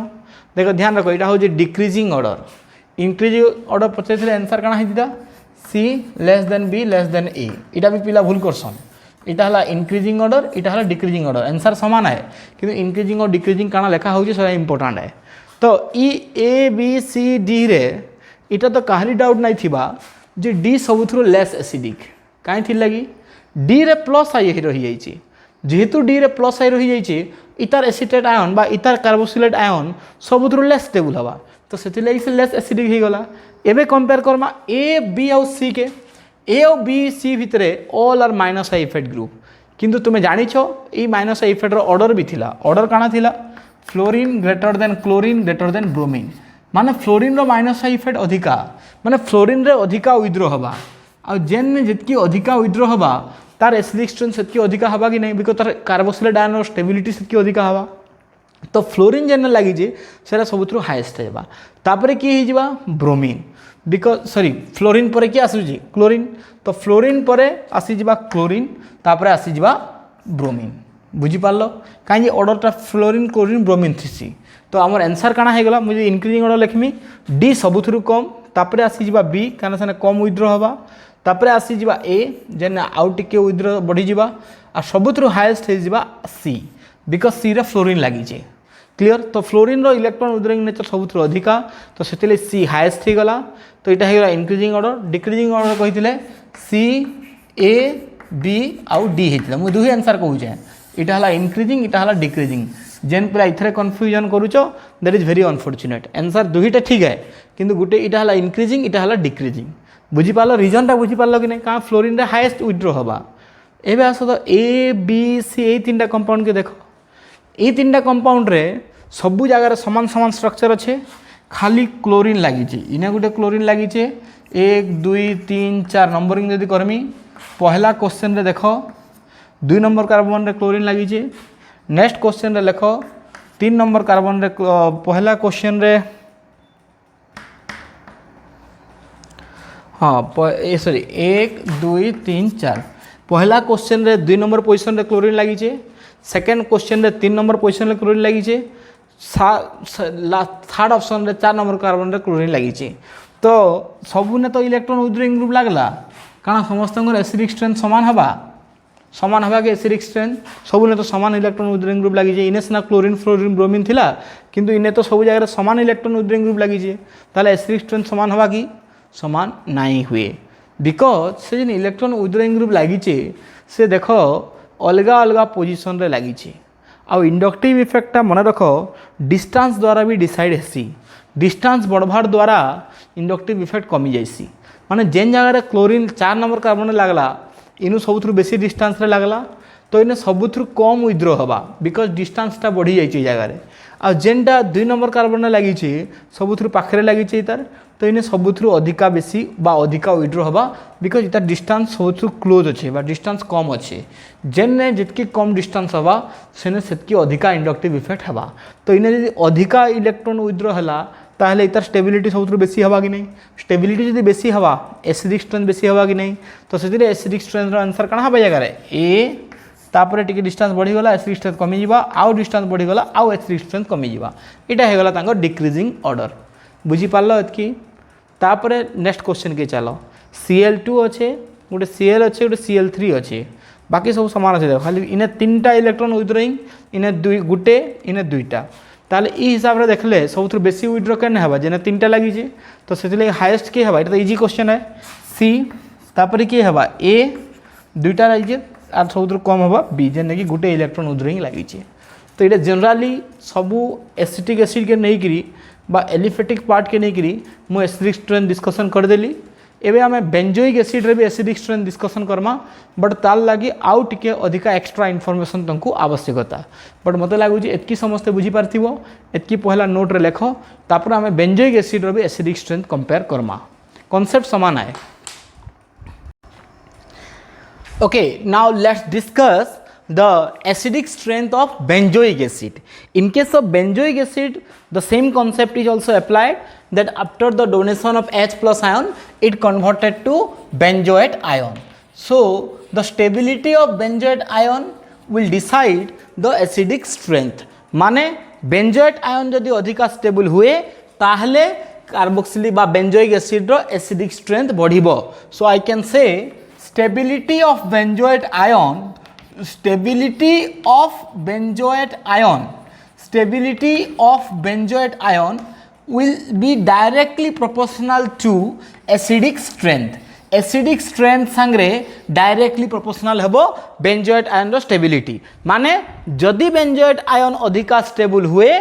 देख ध्यान रख यहाँ हूँ डिक्रीजिंग ऑर्डर इंक्रीजिंग ऑर्डर पचार आंसर कण होता C less than B less than A यहाँ भी पिला भूल करसन इटा है इंक्रीजिंग ऑर्डर इटा है डिक्रीजिंग ऑर्डर आंसर सामान है कि इंक्रीजिंग और डिक्रीजिंग काना लेखा होता इंपोर्टाट है तो A B C D रे इटा तो कहानी डाउट नहीं थिबा जे D सबुठ लेस एसिडिक कहीं लगी D रे प्लस आई रही जाइए जेहेतु D रे प्लस आई रही जाइए इतार एसिटेट आयन बा इतार कार्बोक्सिलेट आयन सबुठ लेस स्टेबल हवा तो से से लेस एसिडिक हो गला। एबे कंपेयर करमा ए बी आउ सी के, ए और बी सी भितर all are minus I effect group, किंतु तुम जानिछ ये माइनस आई इफेक्ट ऑर्डर भी थिला। ऑर्डर काना थिला fluorine greater than chlorine greater than bromine, माने फ्लोरीन रो माइनस आई इफेक्ट अधिका, माने फ्लोरीन रे अधिका विद्रो हवा आ जेन में जितकी अधिका विद्रो हवा तार एसिडिक स्ट्रेंथ सेतकी अधिका हवा कि नहीं, बिकॉज तार कार्बोक्सिलेट आयन रो स्टेबिलिटी सेतकी अधिका हवा। तो फ्लोरीन जेन लगी सेटा सबुठ हाएस्ट है। तापर किए हो ब्रोमीन, बिकज सॉरी फ्लोरीन पर किए आसूँ क्लोरीन, तो फ्लोरीन पर आसीजा क्लोरीन तापर आसीजा ब्रोमीन। बुझीपार कहीं ऑर्डरटा फ्लोरीन क्लोरीन ब्रोमीन थी। तो आम आंसर काना होगा मुझे इंक्रीजिंग ऑर्डर लिखमी डी सबुठ कम, तापर आसीजा बी कारण से कम विद्रो हवा, तापर आसीजा ए जेन आउ टिके विद्रो बढ़ीजा आ सबुठ हाएस्ट हो सी, बिकज सी रे फ्लोरीन लगी। क्लियर। तो फ्लोरीन रो इलेक्ट्रॉन विथड्रॉइंग नेचर सबुठ अधिका, तो से सी हाएस्ट हो गला। तो यहाँ होगा इंक्रीजिंग ऑर्डर। डिक्रीजिंग ऑर्डर कही सी ए बी आउ डी होता, मुझे दुही आंसर कहूचे, यहाँ है इंक्रीजिंग यहाँ है डिक्रीजिंग। जेन पूरा इथे कन्फ्यूजन करुच that is very unfortunate. Answer दुहीटा ठीक है, किंतु गोटे यहाँ है इंक्रीजिंग यहाँ है डिक्रीजिंग। बुझीपार रिजनटा बुझीपार कि नहीं, कहाँ फ्लोरीन रे हाएस्ट विथड्रॉ हवा। एबे आस तो ए बी सी ये तीन कंपाउंड के देख, ये तीन कंपाउंड रे सबू जगार समान समान स्ट्रक्चर अच्छे, खाली क्लोरीन लगी। इने गोटे क्लोरीन लगी 1 2 3 4 नंबरिंग जदि करमी, पहला क्वेश्चन रे देख 2 नंबर कार्बन रे क्लोरीन लगी। नेक्स्ट क्वेश्चन रे लिख 3 नंबर कार्बन रे पहला क्वेश्चन रे हाँ सॉरी 1 2 3 4 पहला क्वेश्चन रे 2 नंबर पोजिशन रे क्लोरीन लगी। सेकेंड क्वेश्चन रे 3 नंबर पोजिशन रे क्लोरीन लगी। थर्ड ऑप्शन रे 4 नंबर कार्बन रे क्लोरीन लगी। तो सबुने तो इलेक्ट्रॉन विथड्रॉइंग ग्रुप लगला, कारण समस्त एसिडिक स्ट्रेंथ सामान हवा कि एसिडिक स्ट्रेंथ सबुने तो सामान इलेक्ट्रॉन विथड्रॉइंग ग्रुप लगी। इने सिना क्लोरीन फ्लोरीन ब्रोमीन थिला, किंतु इने तो सब जगह सामान इलेक्ट्रॉन विथड्रॉइंग ग्रुप लगी। ताले एसिडिक स्ट्रेंथ सामान हवा कि सामान नहीं हुए, बिकज से जिन इलेक्ट्रॉन विथड्रॉइंग ग्रुप लगी से देख अलग अलग पोजिशन रे लगी। आउ इंडक्टिव इफेक्टा मन रख डिस्टेंस द्वारा भी डिसाइड हेसी। डिस्टेंस बढ़वार द्वारा इंडक्टिव इफेक्ट कमी जाइसी, माने जेन जगह क्लोरीन 4 नंबर कार्बन लगला इनु सबुठ बेसी डिस्टेंस रे लगला, तो इने सबुठ कम विथड्रॉ हवा, बिकज डिस्टेंसटा बढ़ी जाइए जगार। आ जेनटा 2 नंबर कार्बन लगी सबुठ पाखे लगी तार, तो इन्हें सबुठ अधिका बेसी बा अधिका विथड्रॉ हवा, बिकज इतार डिस्टेंस सबुठ क्लोज अच्छे बा डिस्टेंस कम अच्छे। जेन जितकी कम डिस्टेंस हवा सेने सेतकी अधिका इंडक्टिव इफेक्ट हवा। तो इन्हें यदि अधिका इलेक्ट्रॉन विथड्रॉ हला ताहले इतार स्टेबिलिटी सबुठ बेसी हवा कि नहीं। स्टेबिलिटी यदि बेसी हवा एसिडिक स्ट्रेंथ बेसी हवा कि नहीं, तो से एसिडिक स्ट्रेंथ आंसर कहाँ हवा जगह ए तापर टिके डिस्टेंस बढ़ीगला एसिडिक स्ट्रेंथ कमिजा, आउ डिस्टेंस बढ़ीगला आउ एसिडिक स्ट्रेंथ कमिजा। यहाँ होगला तांकर डिक्रीजिंग ऑर्डर। बुझीपार एतकी। तापर नेक्स्ट क्वेश्चन के चलो Cl2 अच्छे गोटे Cl अच्छे गोटे Cl3 अच्छे, बाकी सब सामान अच्छे। देखो खाली इने 3टा इलेक्ट्रॉन विथड्रॉइंग, इने गुटे इने 2टा, ताले ई हिसाब रे देखले सबुठ बेसी विथड्रॉ केने हवा जेने 3टा लगी। तो से हाएस्ट के हवा, तो इजी क्वेश्चन है सी। तापर किए हवा ए 2टा लगी आर सबुठ कम हवा बी जेने कि गुटे इलेक्ट्रॉन विथड्रॉइंग लगी। तो ये जनरली सबू एसिटिक एसिड के नहीं करी बा एलिफेटिक पार्ट के नहीं करी मु एसिडिक स्ट्रेंथ डिस्कसन करदेली। एबे आमे बेंजोइक एसिड रे भी acidic strength discussion Karma, but तार लगी आउ टिके अधिका एक्स्ट्रा इनफॉरमेशन तुमको आवश्यकता। बट मते लागुची एतकी समस्ते बुझी पारथिबो, एतकी पहला नोट रे लेख, तापर आमे बेंजोइक एसिड रे भी acidic strength compare Karma. Concept समान है। Okay, now let's discuss the acidic strength of benzoic acid. In case of benzoic acid, the same concept is also applied, that after the donation of H plus ion, it converted to benzoate ion. So, the stability of benzoate ion will decide the acidic strength. माने benzoate ion यदि अधिका stable हुए ताहले carboxylic बा benzoic acid रो acidic strength बढ़िबो. So, I can say stability of benzoate ion will be directly proportional to acidic strength. Acidic strength सांगे directly proportional हेबो बेंजोएट आयन रो स्टेबिलिटी। माने जदि बेंजोएट आयन अधिका स्टेबल हुए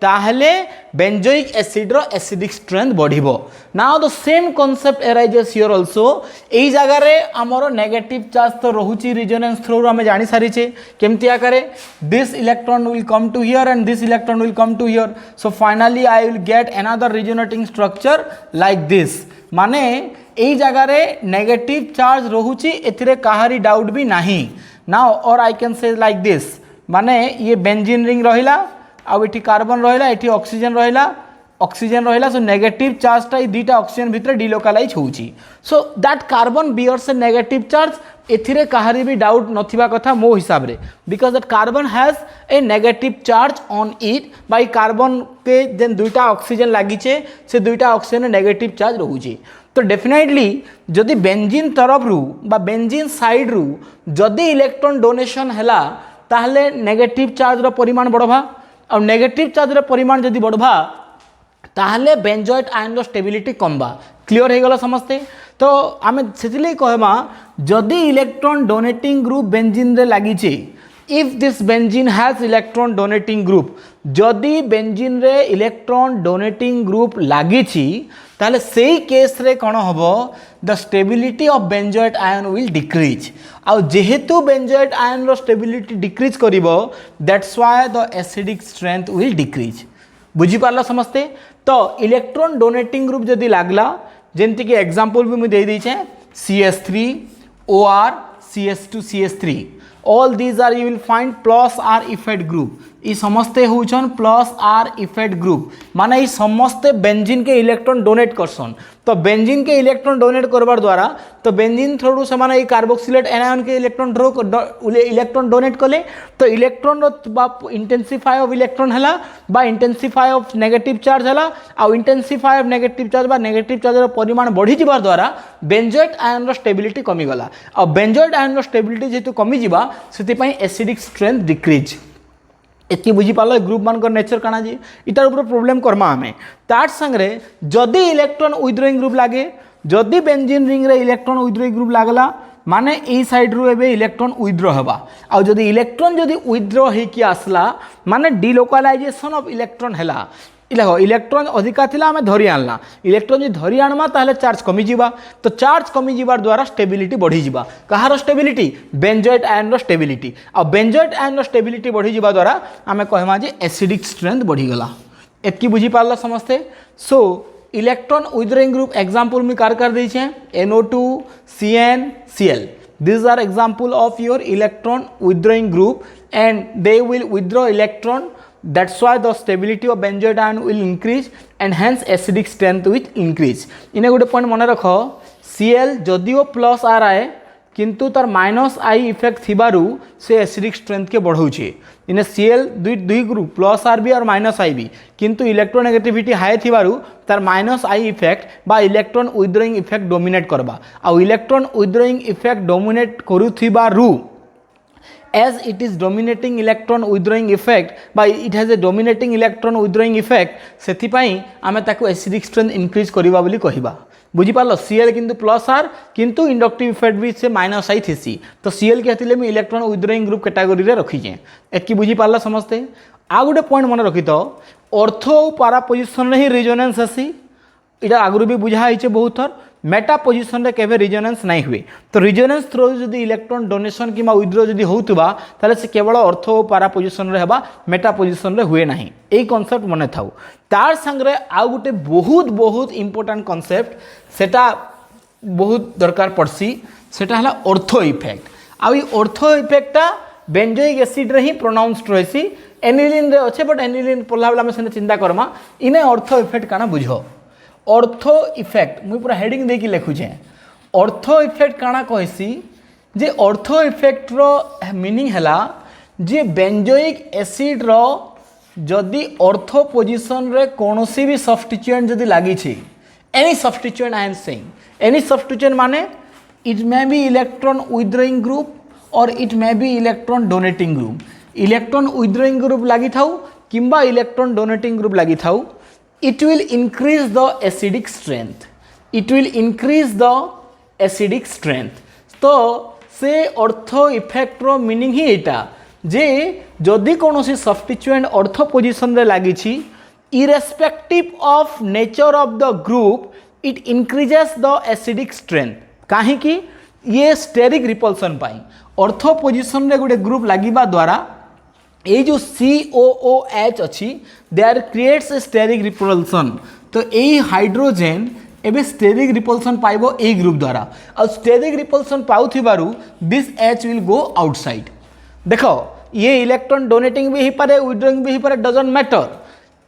ताहले बेंजोइक एसिड रो एसिडिक स्ट्रेंथ बढ़िबो। Now the same concept arises here also. एई जगह रे हमरो नेगेटिव चार्ज तो रहुची रिजोनेंस थ्रू रो हमें जानि सारी छे केमति आकारे this electron will come to here and this electron will come to here, so finally I will get another resonating structure like this. माने एई जगह रे नेगेटिव चार्ज रहुची एथिरे काहारी डाउट भी नाही। नाउ और I can say like this, माने ये बेंजीन रिंग रहिला आउ एठी कार्बन रहिला एठी ऑक्सीजन रहिला सो नेगेटिव चार्ज टा दुईटा ऑक्सीजन भितर डिलोकालाइज होउची, so that carbon bears a negative charge. एथिरे काहारी भी डाउट नथिबा कथा मो हिसाब रे, because that carbon has a negative charge on it by carbon के जेन दुईटा ऑक्सीजन लागिचे से दुईटा ऑक्सीजन नेगेटिव चार्ज रहउची। तो डेफिनेटली जदि बेंजीन तरफ रु बा बेंजीन साइड रु जदि इलेक्ट्रॉन डोनेशन हैला ताहले नेगेटिव चार्ज रो परिमाण बढ़बा और नेगेटिव चार्ज रो परिमाण जदि बढ़बा ताहले बेंजोइट आयन रो स्टेबिलिटी कमबा। क्लियर हो गला समस्ते। तो आमे सेतिले कहमा जदि इलेक्ट्रॉन डोनेटिंग ग्रुप बेंजीन रे लागि छे, if this benzene has electron donating group, जदि बेंजीन रे इलेक्ट्रॉन डोनेटिंग ग्रुप लागि छी ताहले सेही केस रे कोन हबो the stability of benzoate ion will decrease. आ जेहेतु बेंजोइट आयन रो स्टेबिलिटी डिक्रीज करिवो that's why the acidic strength will decrease. बुझी पारला समस्ते। तो इलेक्ट्रॉन डोनेटिंग ग्रुप जदि लागला जेंति कि एग्जांपल भी मु दे दी छे CS3 OR CS2 CS3 all these are you will find plus R effect group. ये समस्ते होचन प्लस आर इफेक्ट ग्रुप, माने ये समस्ते बेंजीन के इलेक्ट्रॉन डोनेट करसन। तो बेंजीन के इलेक्ट्रॉन डोनेट करबार द्वारा तो बेंजीन थ्रू से माने कार्बोक्सिलेट एनायन के इलेक्ट्रॉन डोनेट कले तो इलेक्ट्रॉन बा इंटेंसिफाई ऑफ इलेक्ट्रॉन हला बा इंटेंसिफाई ऑफ नेगेटिव चार्ज हला आ इंटेंसिफाई ऑफ नेगेटिव चार्ज बा नेगेटिव चार्ज रो परिमाण बढ़ी जिबार द्वारा बेंजोइट आयन रो स्टेबिलिटी कमी गला। आ बेंजोइट आयन रो स्टेबिलिटी जेतु कमी जिबा सेति पई एसिडिक स्ट्रेंथ डिक्रीज। एति बुझी पालो ग्रुप मान कर नेचर काना जी इतार ऊपर प्रॉब्लम करमा हमें। तार संगरे जदि इलेक्ट्रॉन विथड्रॉइंग ग्रुप लागे, जदि बेंजीन रिंग रे इलेक्ट्रॉन विथड्रॉइंग ग्रुप लागला माने ए साइड रु एबे इलेक्ट्रॉन विथड्रॉ हेबा। आ जदि इलेक्ट्रॉन जदि विथड्रॉ हे कि आसला माने डिलोकलाइजेशन ऑफ इलेक्ट्रॉन हैला। देखो इलेक्ट्रॉन अधिका थिला हमें धरी आनला, इलेक्ट्रॉन जो धरी आनमा ताहले चार्ज कमी जिबा, तो चार्ज कमी जिबार द्वारा स्टेबिलिटी बढ़ी जिबा। कहार स्टेबिलिटी? बेंजोइट आयन रो स्टेबिलिटी। आ बेंजोइट आयन रो स्टेबिलिटी बढ़ी जिबा द्वारा आमे कहमा जे एसिडिक स्ट्रेंथ बढ़ी गला। एतकी बुझी पारला समस्ते। सो इलेक्ट्रॉन विथड्रॉइंग ग्रुप एग्जांपल में कार कर दै छे NO2 CN Cl। These are example of your electron withdrawing group and they will withdraw electron. That's why the stability of benzoate ion will increase and hence acidic strength will increase. इन्हें गोटे point मन रख Cl जदिओ plus are आए किंतु तार minus I effect थिबारु से acidic strength के बढ़ाऊे। इन्हें Cl दुई ग्रुप प्लस आर भी और माइनस आई भी किंतु इलेक्ट्रोनेगेटिविटी हाई थिबारु तार माइनस आई इफेक्ट बा इलेक्ट्रॉन विथड्रॉइंग इफेक्ट डोमिनेट करबा। आ इलेक्ट्रॉन विथड्रॉइंग इफेक्ट डोमिनेट करुथिबारु as it is dominating electron withdrawing effect by it has a dominating electron withdrawing effect सेथि पई आमे ताको एसिडिक स्ट्रेंथ इंक्रीज करिबा बोली कहिबा। बुझी पारलो Cl किंतु प्लस आर किंतु इंडक्टिव इफेक्ट भी से माइनस आई थीसी तो Cl के हतिले में इलेक्ट्रॉन विथड्रॉइंग ग्रुप कैटेगरी रे रखी जे। एतकी बुझी पारला समस्ते। आ गोटे पॉइंट मन रखि तो ऑर्थो पैरा पोजीशन रे ही रेजोनेंस आसी, इटा आगुरु भी बुझा हिचे बहुत थर। मेटा पोजीशन रे केबे रिजोनेंस नहीं हुए तो रिजोनेंस थ्रू जदि इलेक्ट्रॉन डोनेशन कि विथड्रॉ जदि होउतबा ताले से केवल ऑर्थो पैरा पोजीशन रे हेबा, मेटा पोजीशन रे हुए नहीं। एई कांसेप्ट मने थाउ। तार संगरे आ गोटे बहुत बहुत इंपोर्टेंट कांसेप्ट सेटा बहुत दरकार पड़सी, सेटा हला ऑर्थो इफेक्ट। आ ई ऑर्थो इफेक्टटा बेंजोइक एसिड रे ही प्रोनाउंस्ड रहसी, एनिलीन रे अच्छे बट एनिलीन पढ़ला बेला में से चिंता करमा इने ऑर्थो इफेक्ट काना बुझो। ऑर्थो इफेक्ट मुझे पूरा हेडिंग देकी लिखुचे। ऑर्थो इफेक्ट काना कहसी जे ऑर्थो इफेक्ट रो मीनिंग हैला जे बेंजोइक एसिड रो जदि ऑर्थो पोजीशन रे कोनोसी भी सब्स्टिट्यूएंट जदि लागी छी, any substituent I am saying, any substituent माने it may be electron withdrawing group और it may be electron donating group. Electron withdrawing group लागी थाउ किंबा इलेक्ट्रॉन डोनेटिंग ग्रुप लागी थाउ, it will increase the acidic strength, it will increase the acidic strength। तो से ortho effect रो meaning ही एटा जे जदि कोनोसी substituent ortho position रे लागि छी irrespective of nature of the group it increases the acidic strength कहीं कि ये स्टेरिक रिपल्सन पाई ऑर्थो पोजिशन रे गोटे ग्रुप लागिबा द्वारा ये जो COOH अच्छी there creates a steric repulsion तो यही हाइड्रोजेन एबे स्टेरिक रिपल्सन पाइबो ए ग्रुप द्वारा और स्टेरिक रिपल्सन पाउथिबारु दिस H विल गो आउटसाइड देखो ये इलेक्ट्रॉन डोनेटिंग भी ही पारे विड्रॉइंग भी ही पारे डजंट मैटर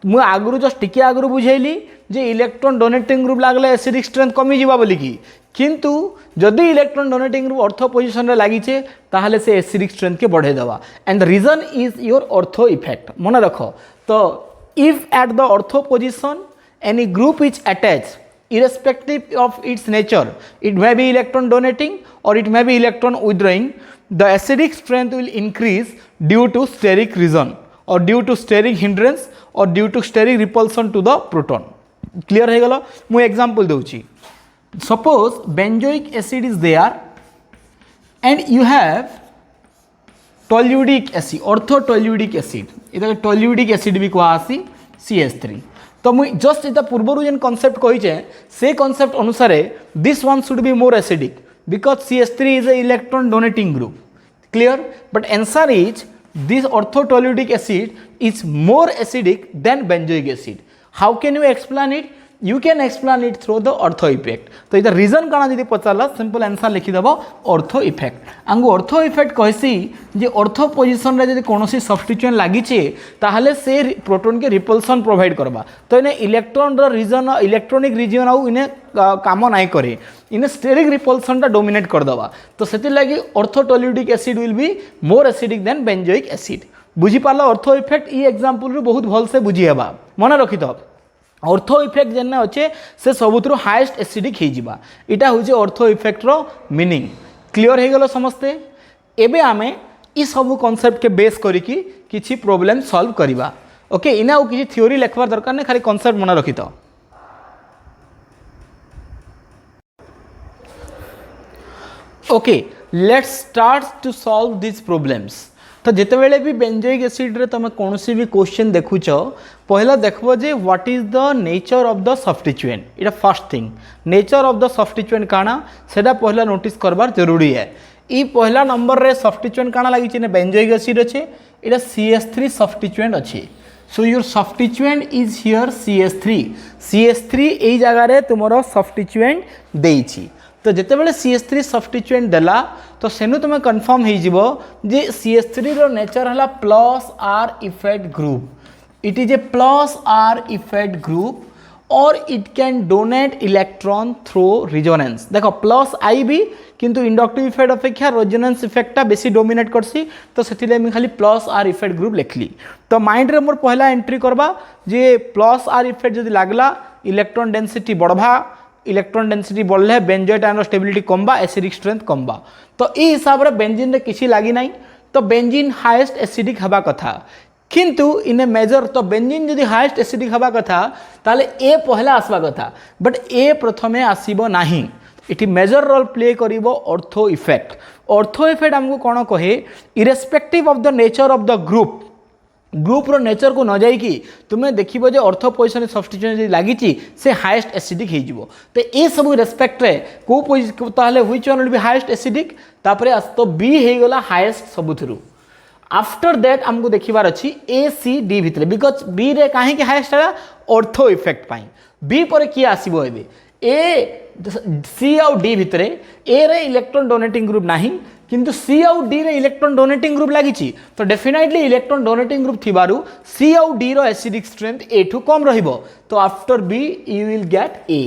मु आगुरु जस्ट टिके आगुरु बुझेली जे इलेक्ट्रॉन डोनेटिंग ग्रुप लागले एसिडिक स्ट्रेंथ कमी जिबा बोली की किंतु जदि electron donating group ortho position रे लागिचे ताहले से एसिडिक स्ट्रेंथ के बढ़े देवा and the reason is your ortho effect मन रखो तो if at the ortho position any group is attached irrespective of its nature it may be electron donating or it may be electron withdrawing the acidic strength will increase due to steric reason or due to steric hindrance or due to steric repulsion to the proton clear है गलो मु example दूची suppose benzoic acid is there and you have toluidic acid orthotoluidic acid इधर toluidic acid भी कहा आसी CH3 तो मुझे just इतना पूर्वर जेन कॉन्सेप्ट कहीचे से कॉन्सेप्ट अनुसार this one should be more acidic because CH3 is a electron donating group clear but answer is this ortho toluic acid is more acidic than benzoic acid how can you explain it you can explain it through the ortho effect तो इधर reason काना जदि पचारला simple answer लिखिदेव ortho effect आंगु ortho effect कहसी जे ortho position रे जदि कोनोसी सब्स्टिट्यूएंट लागिचे ताहले से प्रोटॉन के रिपल्सन प्रोवाइड करबा तो इने इलेक्ट्रॉन रो रीजन इलेक्ट्रॉनिक रीजन आउ इने काम नाई करे इने स्टेरिक रिपल्सन टा डोमिनेट कर दवा तो सेति लागि ortho toluic acid will be more acidic than benzoic acid बुझी पाला ऑर्थो इफेक्ट ई एग्जांपल रो बहुत भल से बुझी हेबा मन रखि तो ऑर्थो इफेक्ट जेन अच्छे से सबुत हाएस्ट एसिडिक हो इटा हूँ ऑर्थो इफेक्ट रो मीनिंग क्लियर हो गलो समस्ते एबे आमे ई सब कॉन्सेप्ट के बेस करिकी किछि प्रॉब्लम सॉल्व करिबा ओके इना आउ किछि थ्योरी लिखबार दरकार नै खाली कॉन्सेप्ट मन रखि तो okay let's start to solve this problems तो जिते बेले भी बेंजोइक एसिड रे तुम कौन भी क्वेश्चन देखुच पहला देखो जे what is the nature of the substituent इटा first thing nature of the substituent काना सेटा पहला नोटिस करबार जरूरी है ई पहला नंबर रे सब्स्टिट्यूएंट काना लागि छै ने बेंजोइक एसिड अच्छे इटा CH3 सब्स्टिट्यूएंट अच्छे so your substituent is here CH3 एई जगह रे तुमरो सब्स्टिट्यूएंट देइछि तो जिते बेले CH3 सब्स्टिट्यूएंट देला तो सेनु तुम कन्फर्म हो जिवो जे CH3 रो नेचर हला plus R effect group it is a plus R effect group और it can donate electron through resonance देखो प्लस I भी किंतु इंडक्टिव इफेक्ट अपेक्षा रेजोनेंस इफेक्टा बेसी डोमिनेट करसी तो सेथिले मैं खाली प्लस R इफेक्ट ग्रुप लिखली तो माइंड रे मोर पहला एंट्री करबा जे प्लस R इफेक्ट जदि लागला इलेक्ट्रॉन डेंसिटी बढ़बा इलेक्ट्रॉन डेंसिटी बढ़ले बेंजोइट आयन स्टेबिलिटी कमबा एसिडिक स्ट्रेंथ कमबा तो ई हिसाब रे बेंजीन रे किछि लागी नाही तो बेंजीन हाईएस्ट एसिडिक हबा कथा किंतु इन ए मेजर तो बेंजीन जदि हाईएस्ट एसिडिक हबा कथा ताले ए पहला आसबा कथा बट ए प्रथमे आसीबो नाही इटी मेजर रोल प्ले करिवो ऑर्थो इफेक्ट हमको कोन कहे irrespective of the nature of the group रो नेचर को न जाई कि तुम्हें देखिबो जे ऑर्थो पोजिशन सब्स्टिट्यूएंट जे लागिची से हाईएस्ट एसिडिक हे जिवो तो ए सब रेस्पेक्ट रे को पोजिशन ताले which one will be highest acidic तापरे तो बी हे गला हाईएस्ट सबुथरु आफ्टर दैट हमको देखिबार अछि ए सी डी भितरे बिकॉज बी रे काहे कि हाईएस्ट है ऑर्थो इफेक्ट पाई बी पर की आसीबो एबे ए सी आउ डी भितरे ए रे इलेक्ट्रॉन डोनेटिंग ग्रुप नाही किंतु सी आउ डी रे इलेक्ट्रॉन डोनेटिंग ग्रुप लागिची तो डेफिनेटली इलेक्ट्रॉन डोनेटिंग ग्रुप थिबारु सी आउ डी रो एसिडिक स्ट्रेंथ ए ठू कम रहिबो तो after B you will get A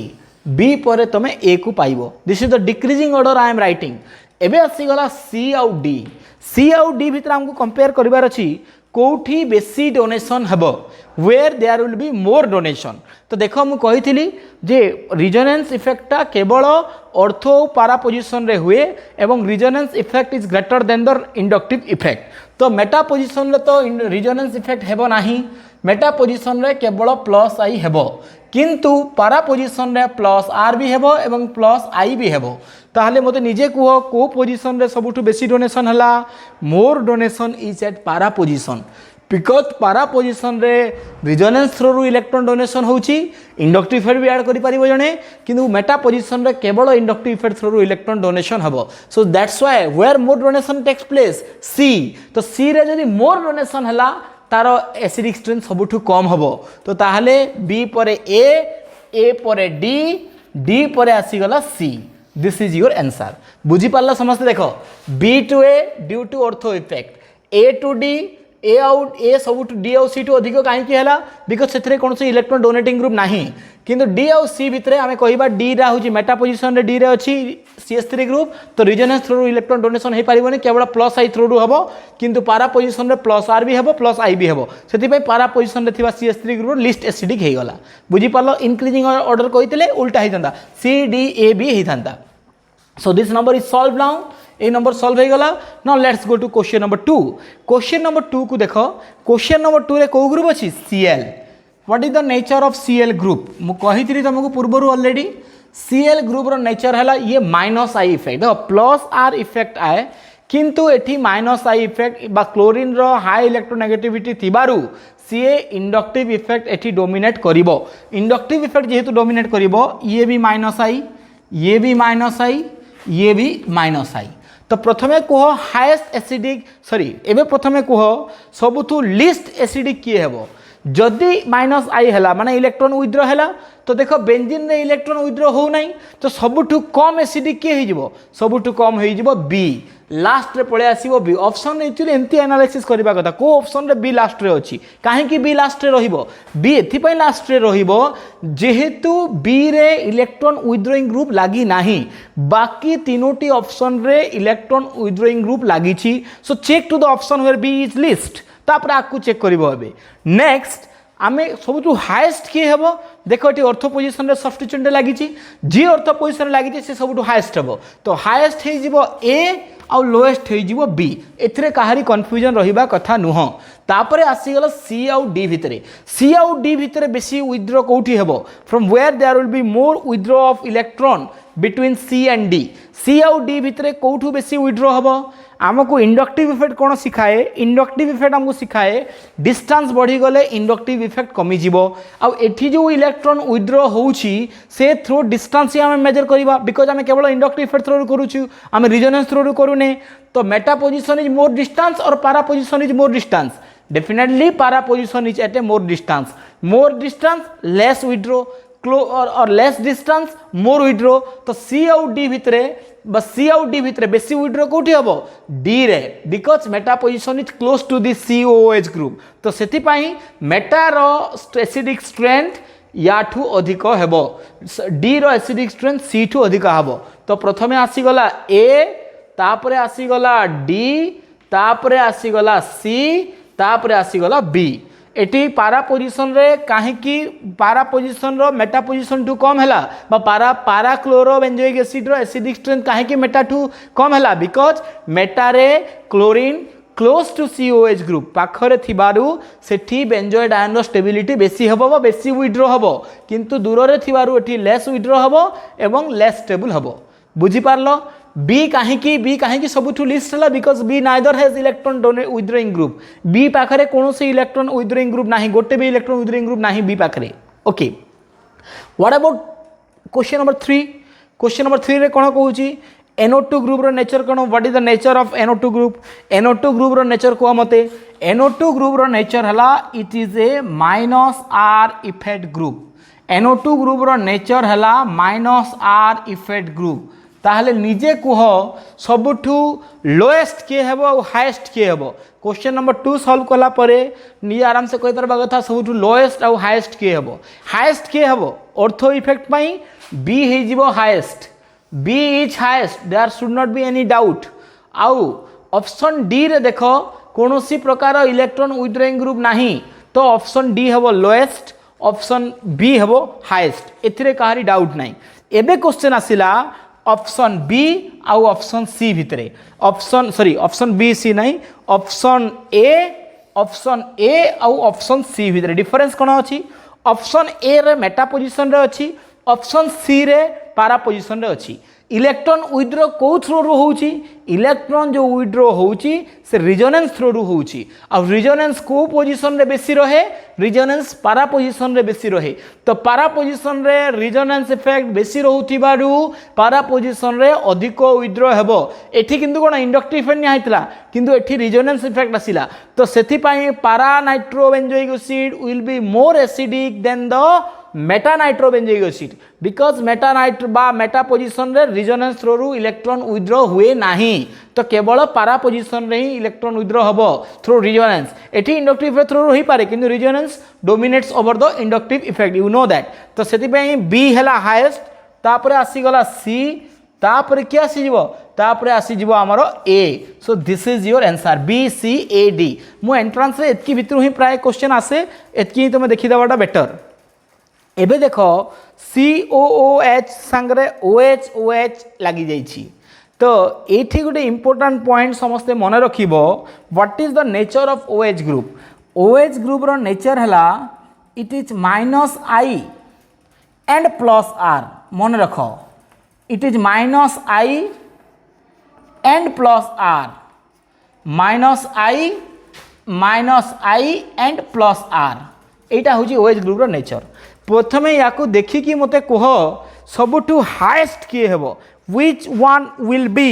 B पर तमे ए को पाइबो this is the decreasing order I am writing एबे आसी गला सी आउ डी भितर हमको कंपेयर करिवार अछि कोठी बेसी डोनेशन हेबो where there will be more donation तो देखो मु कहिथिली जे रिजोनेंस इफेक्टटा केवल ऑर्थो पारा पोजिशन रे हुए एवं resonance effect is greater than the inductive effect तो मेटा पोजिशन रे तो रिजोनेंस इफेक्ट हेबो नाही मेटा पोजिशन रे केवल प्लस आई हेबो किंतु पारा पोजिशन रे प्लस आर भी हेबो एवं प्लस आई भी हेबो ताहले मते निजे कुह को पोजिशन रे सबुठु बेसी डोनेशन हला more donation is at para position because para position रे रिजोनेंस थ्रो रु इलेक्ट्रॉन डोनेशन होची इंडक्टिव इफेक्ट भी ऐड करि परिबो जणे किंतु मेटा पोजिशन रे केवल इंडक्टिव इफेक्ट थ्रो रु इलेक्ट्रॉन डोनेशन हबो so that's why where more donation takes place C तो सी रे जदी मोर डोनेशन हला तार एसिडिक स्ट्रेंथ सबुठु कम हबो तो ताहले बी परे ए परे डी परे आसी गला C this is your answer बुझी पारला समस्त देखो B to A due to ortho effect A to D A आउट ए सब डी आउ सी टू अधिक कहीं है बिकज से कौन से इलेक्ट्रॉन डोनेटिंग ग्रुप नहीं किंतु डी आउ सी भितर आम कह डी रा हूँ मेटा पोजिशन रे डी रे अच्छी CH3 ग्रुप तो रिजोनेंस थ्रू इलेक्ट्रॉन डोनेशन हो पारे केवल प्लस आई थ्रू हम किंतु पारा पोजिशन रे प्लस आर भी हम प्लस आई भी हम से पारा पोजिशन रे थिबा CH3 ग्रुप लिस्ट एसिडिक हो गला बुझीपार इंक्रीजिंग ऑर्डर कहते उल्टा होता सी डी ए बी होता so this number is solve now A number solve हो गला now let's go to question number 2 question number 2 को देखो क्वेश्चन नंबर 2 रे को ग्रुप अछि Cl what is the nature of Cl group मु कहितरी तुमको पूर्वरु ऑलरेडी Cl ग्रुप रो नेचर हला ये माइनस आई इफेक्ट देखो प्लस आर इफेक्ट आए किंतु एठी माइनस आई इफेक्ट बा क्लोरीन रो हाई इलेक्ट्रोनेगेटिविटी थिबारु सीए इंडक्टिव इफेक्ट एठी डोमिनेट करिवो इंडक्टिव इफेक्ट जेहेतु डोमिनेट करिवो ये भी माइनस आई ये भी माइनस आई ये भी माइनस आई तो प्रथमे कह हाईएस्ट एसिडिक सॉरी एबे प्रथमे कह सबुठु लिस्ट एसिडिक किए हेबो जदि माइनस आई है माने इलेक्ट्रॉन विथड्रॉ है तो देख बेंजीन रे इलेक्ट्रॉन विथड्रॉ हो नहीं तो सबुठु कम एसिडिक किए हो सबुठु कम हो बी लास्ट रे पळे आसीबो बी ऑप्शन एक्चुअली एमती एनालिसिस करबा कथा को ऑप्शन रे बी लास्ट रे अछि काहे कि बी लास्ट रे रहिबो बी एथि पय लास्ट रे रहिबो जेहेतु बी रे इलेक्ट्रॉन विथड्रॉइंग ग्रुप लागी नाही बाकी तीनोटी ऑप्शन रे इलेक्ट्रॉन विथड्रॉइंग ग्रुप लागी छी so check to the option where B is least तापर आकु चेक करिवो एबे नेक्स्ट आमे सबुठु हाईएस्ट किए हेबो देखो ये ऑर्थो पोजिशन रे सब्स्टिट्यूएंट लगी जी ऑर्थो पोजिशन लगी से सबुठु हाईएस्ट हेबो तो हाईएस्ट हे जिवो ए आउ लोएस्ट हे जिवो बी एथरे काहारी कंफ्यूजन रहिबा कथा नुह तापरे आसीगला सी आउ डी भितरे सी आउ डी भितरे बेसी विथड्रॉ कोठी हेबो from where there will be more withdraw of electron between C and D C आउ डी भितरे कोठु बेसी विथड्रॉ हेबो आमको इंडक्टिव इफेक्ट कौन शिखाए इंडक्टिव इफेक्ट आमको शिखाए डिस्टेंस बढ़ी गले इंडक्टिव इफेक्ट कमी जीवो आउ एठी जो इलेक्ट्रॉन विथड्रॉ होउची से थ्रू डिस्टेंस ही आम मेजर करबा बिकॉज आम केवल इंडक्टिव इफेक्ट थ्रू करूछु आम रिजोनेंस थ्रू करूने तो meta position is more distance और para position is more distance definitely para position is at a more distance less withdraw और लेस डिस्टेंस मोर विथड्रॉ तो C आउ D भितरे बस सी आउ डी भितरे बेसी विथड्रॉ कोठी हबो डी रे because meta position is close to the COOH group तो सेति पई मेटा रो एसिडिक स्ट्रेंथ याठू अधिक हेबो डी रो एसिडिक स्ट्रेंथ सी ठू अधिक हेबो तो प्रथमे आसी गला ए तापरे आसी गला डी तापरे आसी गला सी तापरे आसी गला बी एटी पारा पोजिशन रे काहे कि पारा पोजिशन रो मेटा पोजिशन टू कम हैला बा पारा क्लोरो बेंजोइक एसिड रो एसिडिक स्ट्रेंथ काहे कि मेटा टू कम हैला बिकॉज मेटा रे chlorine close to COH group पाखरे थिबारु सेठी बेंजोइड आयन रो स्टेबिलिटी बेसी हबो बा बेसी विथड्रॉ हबो किंतु दूर रे थिबारु एठी लेस विथड्रॉ हबो एवं लेस स्टेबल हबो बुझी पारलो बी कहीं सबुठु लिस्ट है because B neither has electron withdrawing group B पाखरे कौन से इलेक्ट्रॉन विथड्रॉइंग ग्रुप नहीं गोटे भी इलेक्ट्रॉन विथड्रॉइंग ग्रुप नहीं बी पाखरे okay what about question number 3 रे कोन कहूची NO2 ग्रुप रो नेचर कोन what is the nature of NO2 group रो नेचर को मते NO2 ग्रुप रो नेचर हला it is a minus R effect group NO2 group रो नेचर हला माइनस R इफेक्ट ग्रुप ताहले निजे कुह सबुठु लोएस्ट किए हेबो और हाईएस्ट किए हेबो क्वेश्चन नंबर 2 सॉल्व कला परे निजे आराम से कहि तरबा कथा सबुठु लोएस्ट और हाईएस्ट किए हेबो ऑर्थो इफेक्ट पई बी हे जिवो highest B is highest there should not be any doubt आउ ऑप्शन डी रे देखो कोनोसी प्रकार इलेक्ट्रॉन विथड्रॉइंग ग्रुप नहीं तो ऑप्शन डी हेबो लोएस्ट ऑप्शन बी हेबो हाईएस्ट एथिरे काहारी डाउट नहीं एबे क्वेश्चन आसिला ऑप्शन बी आउ ऑप्शन सी भितरे ऑप्शन बी सी नहीं ऑप्शन ए आउ ऑप्शन सी भितरे डिफरेंस कोन अछि ऑप्शन ए रे मेटा पोजिशन रे अछि ऑप्शन सी रे पारा पोजिशन रे अच्छी इलेक्ट्रॉन विथड्रॉ कौ थ्रो रु होउची इलेक्ट्रॉन जो विथड्रॉ होउची से रिजोनेंस थ्रो रु होउची आ रिजोनेंस को पोजीशन रे बेसी रहे रिजोनेंस पारा पोजीशन रे बेसी रहे तो पारा पोजीशन रे रिजोनेंस इफेक्ट बेसी रहउथिबारु पारा पोजीशन रे अधिक विथड्रॉ हेबो एठी किंतु कोन इंडक्टिव इफेक्ट नहीं आइतला किंतु एठी रिजोनेंस इफेक्ट आसिला तो सेथि पई पारा nitrobenzoic acid will be more acidic then the Meta nitrobenzoic acid because Meta nitro बा मेटा पोजीशन रे रिजोनेंस थ्रो रु इलेक्ट्रॉन विथड्रॉ हुए नाही तो केवल पारा पोजीशन रे ही इलेक्ट्रॉन विथड्रॉ हबो थ्रू रिजोनेंस एठी इंडक्टिव इफेक्ट थ्रो होई पारे किंतु resonance dominates over the inductive effect you know that तो सेति पई बी हैला हाईएस्ट तापरे आसी गला सी तापरे क्या आसी जीवो तापरे आसी जीवो हमरो A so this is your answer B C A D मो एंट्रेंस रे एतकी भितर ही प्राय क्वेश्चन आसे एतकी तुम देखि देबाटा बेटर एबे देखो COOH संगरे OH लगी जाइछि तो एठी गोटे इंपोर्टेंट पॉइंट समस्ते मन रखिबो what is the nature of OH group रो नेचर हला it is -I and +R मन रखो it is -I and +R -I and +R एटा होची OH ग्रुप रो नेचर प्रथमे याकू देखिकी मते कह सबुठु हाईएस्ट किए हेबो which one will be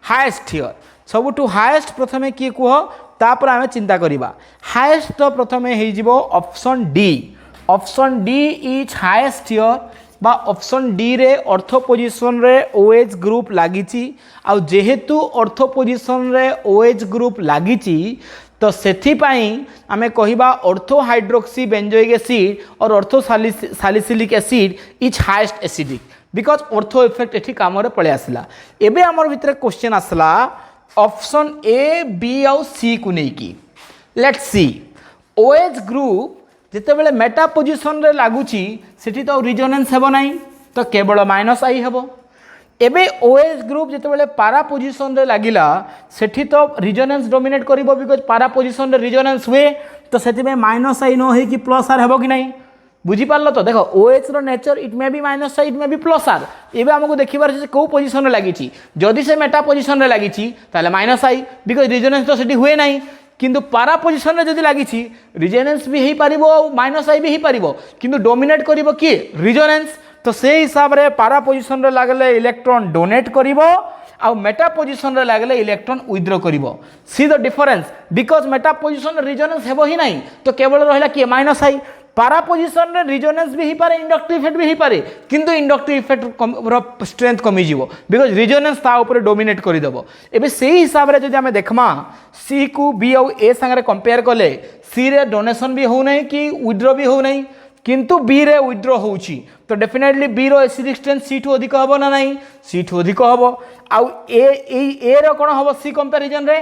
highest here सबुठु हाईएस्ट प्रथमे किए कह तापर आमे चिंता करिबा हाईएस्ट तो प्रथमे हे जिवो option D is highest here बा ऑप्शन डी रे ऑर्थो पोजीशन रे OH ग्रुप लागिची आ जेहेतु ऑर्थो पोजीशन रे OH ग्रुप लागिची तो सेथि पाई आमे कहिबा ऑर्थो हाइड्रोक्सी बेंजोइक एसिड और ortho salicylic acid is highest acidic because ortho effect एठी काम रे पळे आसला एबे हमर भितर क्वेश्चन आसला ऑप्शन ए बी और सी को नै की लेट्स सी OH ग्रुप जेते बेले मेटा पोजीशन रे लागुची सेठी तो रिजोनेंस हेबो नाही तो केवल -I हेबो एबे OH ग्रुप जिते बेले पारा पोजीशन रे लागिला सेठी तो रिजोनेंस डोमिनेट करिवो बिकॉज पारा पोजीशन रे रिजोनेंस हुए तो सेति में -I न हे कि +R हेबो कि नाही बुझी पारलो तो देखो OH रो nature it may be -I it may be +R एबे हमको देखिबार से को पोजीशन रे लागिची जदी से मेटा पोजीशन रे लागिची ताले -I बिकॉज रिजोनेंस तो सेठी हुए नाही किंतु पारा पोजीशन रे जदी लागिची रिजोनेंस भी हेई पारिबो -I भी हेई पारिबो किंतु डोमिनेट करिवो कि रिजोनेंस तो से हिसाब रे पारा पोजीशन रे लागले इलेक्ट्रॉन डोनेट करिवो आ मेटा पोजीशन रे लागले इलेक्ट्रॉन विथड्रॉ करिवो see the difference because meta position रे रिजोनेंस हेबो ही नाही तो केवल रहला कि -I पारा पोजीशन रे रिजोनेंस भी ही पारे इंडक्टिव इफेक्ट भी ही पारे किंतु इंडक्टिव इफेक्ट स्ट्रेंथ कमी जीवो बिकॉज रिजोनेंस ता ऊपर डोमिनेट करि देबो एबे सेही हिसाब रे जदि हमें देखमा सी को बी और ए संगे कंपेयर कले सी रे डोनेशन भी हो नै कि विथड्रॉ भी हो नै किंतु बी रे विथड्रॉ होउची तो डेफिनेटली बी रो एसिडिक स्ट्रेंथ सी ठू अधिक हबो ना नाही सी ठू अधिक हबो आ ए रो कोन हबो सी कंपैरिजन रे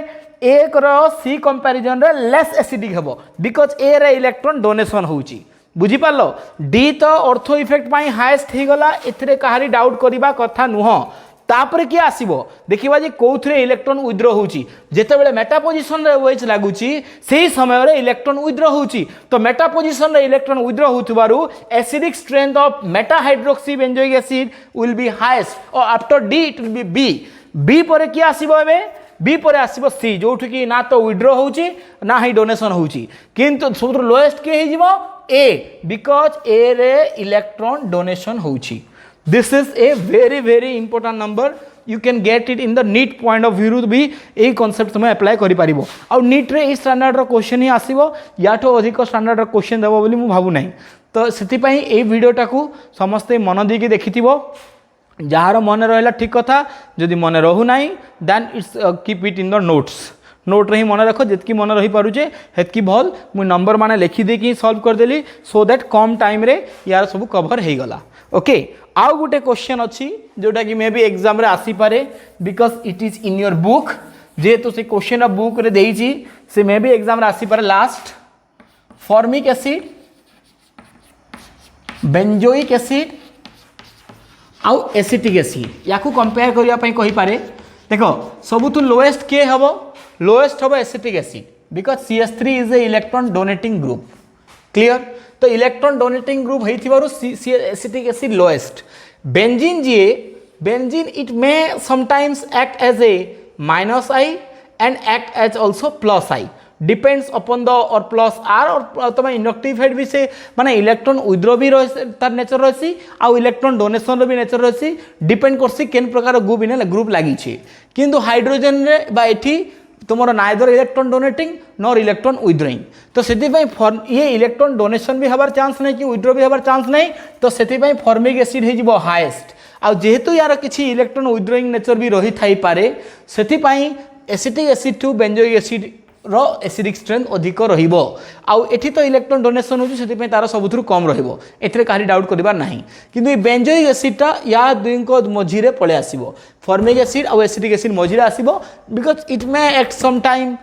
एक रो सी कंपैरिजन रे लेस एसिडिक हबो बिकॉज ए रे इलेक्ट्रॉन डोनेशन होउची बुझी पारलो डी तो ऑर्थो इफेक्ट पाई हाईएस्ट ही गला एथरे कहारी डाउट करिबा कथा नुह तापर किए आसीबो देखिबा जे कोथरे इलेक्ट्रॉन विथड्रॉ होउची जेते बेले मेटा पोजीशन रे OH लागुची सेही समय रे इलेक्ट्रॉन विथड्रॉ होउची तो मेटा पोजीशन रे इलेक्ट्रॉन विथड्रॉ होतुबारु acidic strength of meta hydroxy benzoic acid will be highest और after D it will be B परे किए आसीबो एबे बी परे आसीबो सी जोठु की ना तो विथड्रॉ होउची ना ही डोनेशन होउची किंतु सबुठ लोएस्ट के हे जिवो ए बिकॉज ए रे इलेक्ट्रॉन डोनेशन होउची This is a very important number. You can get it in the NEET point of view भी यही concept तुम्हें apply करि पारिबो और NEET रे इस स्टैंडर्ड रो क्वेश्चन ही आसीबो याठो अधिक स्टैंडर्ड रो क्वेश्चन देबो बोली मु भाबु नाही तो सेति पई ए वीडियोटा को समस्त मन दी के देखिथिबो जहार मन रहला ठीक कथा जदि मन रहू नाही then it's keep it in the note रे मन रख जितकी मन रही पारुचे हेतकी भल मु नंबर माने लिखि दे कि सॉल्व कर देली सो दैट कम टाइम रे यार सब कवर हे गला ओके आउ गोटे क्वेश्चन अच्छी जोटा कि मे बी एग्जाम रे आसी पारे because it is in your book जेहेतु से क्वेश्चन ऑफ बुक रे देइची से मे बी एग्जाम रे आसी पारे last formic acid benzoic acid आउ एसिटिक एसिड याकू कंपेयर करिया पई कहि पारे देखो सबुतु लोएस्ट के हबो लोएस्ट हबो acetic acid because CH3 is a electron donating group clear तो इलेक्ट्रॉन डोनेटिंग ग्रुप होइथिबारु एसिटिक एसिड लोएस्ट बेंजीन जी benzene it may sometimes act as a minus I and act as also plus I depends upon the और plus R और तुम inductive head भी से माने electron withdraw भी तार नेचर रही आउ इलेक्ट्रॉन डोनेशन भी नेचर रही डिपेंड करसी केन प्रकार ग्रुप लगी किंतु हाइड्रोजन रे बा एठी तुम neither electron donating nor electron withdrawing तो से ये इलेक्ट्रॉन डोनेशन भी हबार चांस नहीं कि विथड्रॉ भी हबार चांस नहीं तो से फॉर्मिक एसिड हो हाएस्ट आ जेहेतु यार किसी इलेक्ट्रॉन विथड्रॉइंग नेचर भी रही थाई पारे से एसिटिक एसिड टू बेंजोइक एसिड रो एसिडिक स्ट्रेंथ अधिक रहिबो आउ एठी तो इलेक्ट्रॉन डोनेशन होची सेति पे तार सबुथुरु कम रहिबो एथरे काहे डाउट करबार नाही किंतु बेंजोइक एसिडटा या दुइको मझिरे पळे आसीबो फॉर्मिक एसिड आउ एसिडिक एसिड मझिरे आसीबो because it may at some time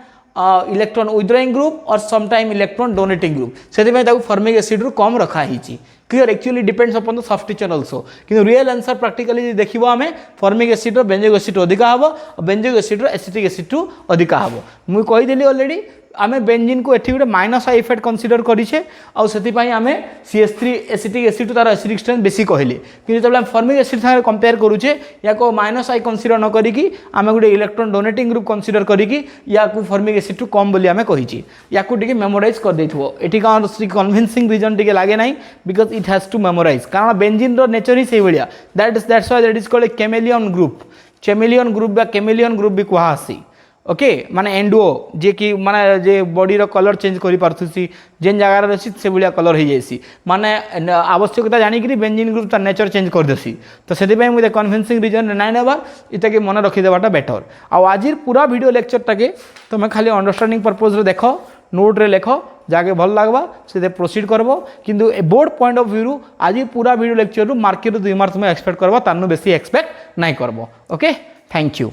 electron withdrawing group और some time electron donating group सेति पे ताकू फॉर्मिक एसिड रु कम रखा हिची clear actually depends upon the substitution also कि रियल आंसर प्रैक्टिकली देखिबो आमे फॉर्मिक एसिड रो बेंजोइक एसिड अधिका हबो बेंजोइक एसिड रो एसिटिक एसिड टू अधिका हबो मु कहि देली ऑलरेडी आमे बेंजीन को एठी गोटे माइनस आई इफेक्ट कंसीडर करिछे आउ सेति पई आमे CH3 एसिटिक एसिड तार एसिडिक स्ट्रेंथ बेसी कहले कि जब हम फॉर्मिक एसिड साथ कंपेयर करूचे या को माइनस आई कंसीडर न करिकी आमे गोटे इलेक्ट्रॉन डोनेटिंग ग्रुप कंसीडर करिकी या को फॉर्मिक एसिड टू कम बोली आमे कहिची या को टिके मेमोराइज कर देथबो एठी का कन्विंसिंग रीजन टिके लागे नाही because it has to memorise कारण बेंजीन रो नेचर ही सेही भलिया that's why that is called a chameleon group बा कैमेलियन ग्रुप भी कहा आसी ओके माने एंडुओ जे कि माने जे बॉडी रो कलर चेंज करि पारथुसी जेन जगह रे रसी से बुलिया कलर हो जाइसी माने आवश्यकता जानी कि बेंजीन ग्रुप ता नेचर चेंज कर देसी तो सेति पय मुझे कन्विंसिंग रीजन नाइ नेबा इता के मन रखि देबाटा बेटर आ आजिर पूरा वीडियो लेक्चर टाके तुम खाली अंडरस्टैंडिंग पर्पस रे देखो नोट रे लेखो जाके भल लागबा से प्रोसीड करबो किंतु ए बोर्ड पॉइंट ऑफ व्यू रु आज पूरा वीडियो लेक्चर रु मार्क के 2 मार्क्स में एक्सपेक्ट करबो तानु बेसी एक्सपेक्ट नाइ करबो ओके थैंक यू।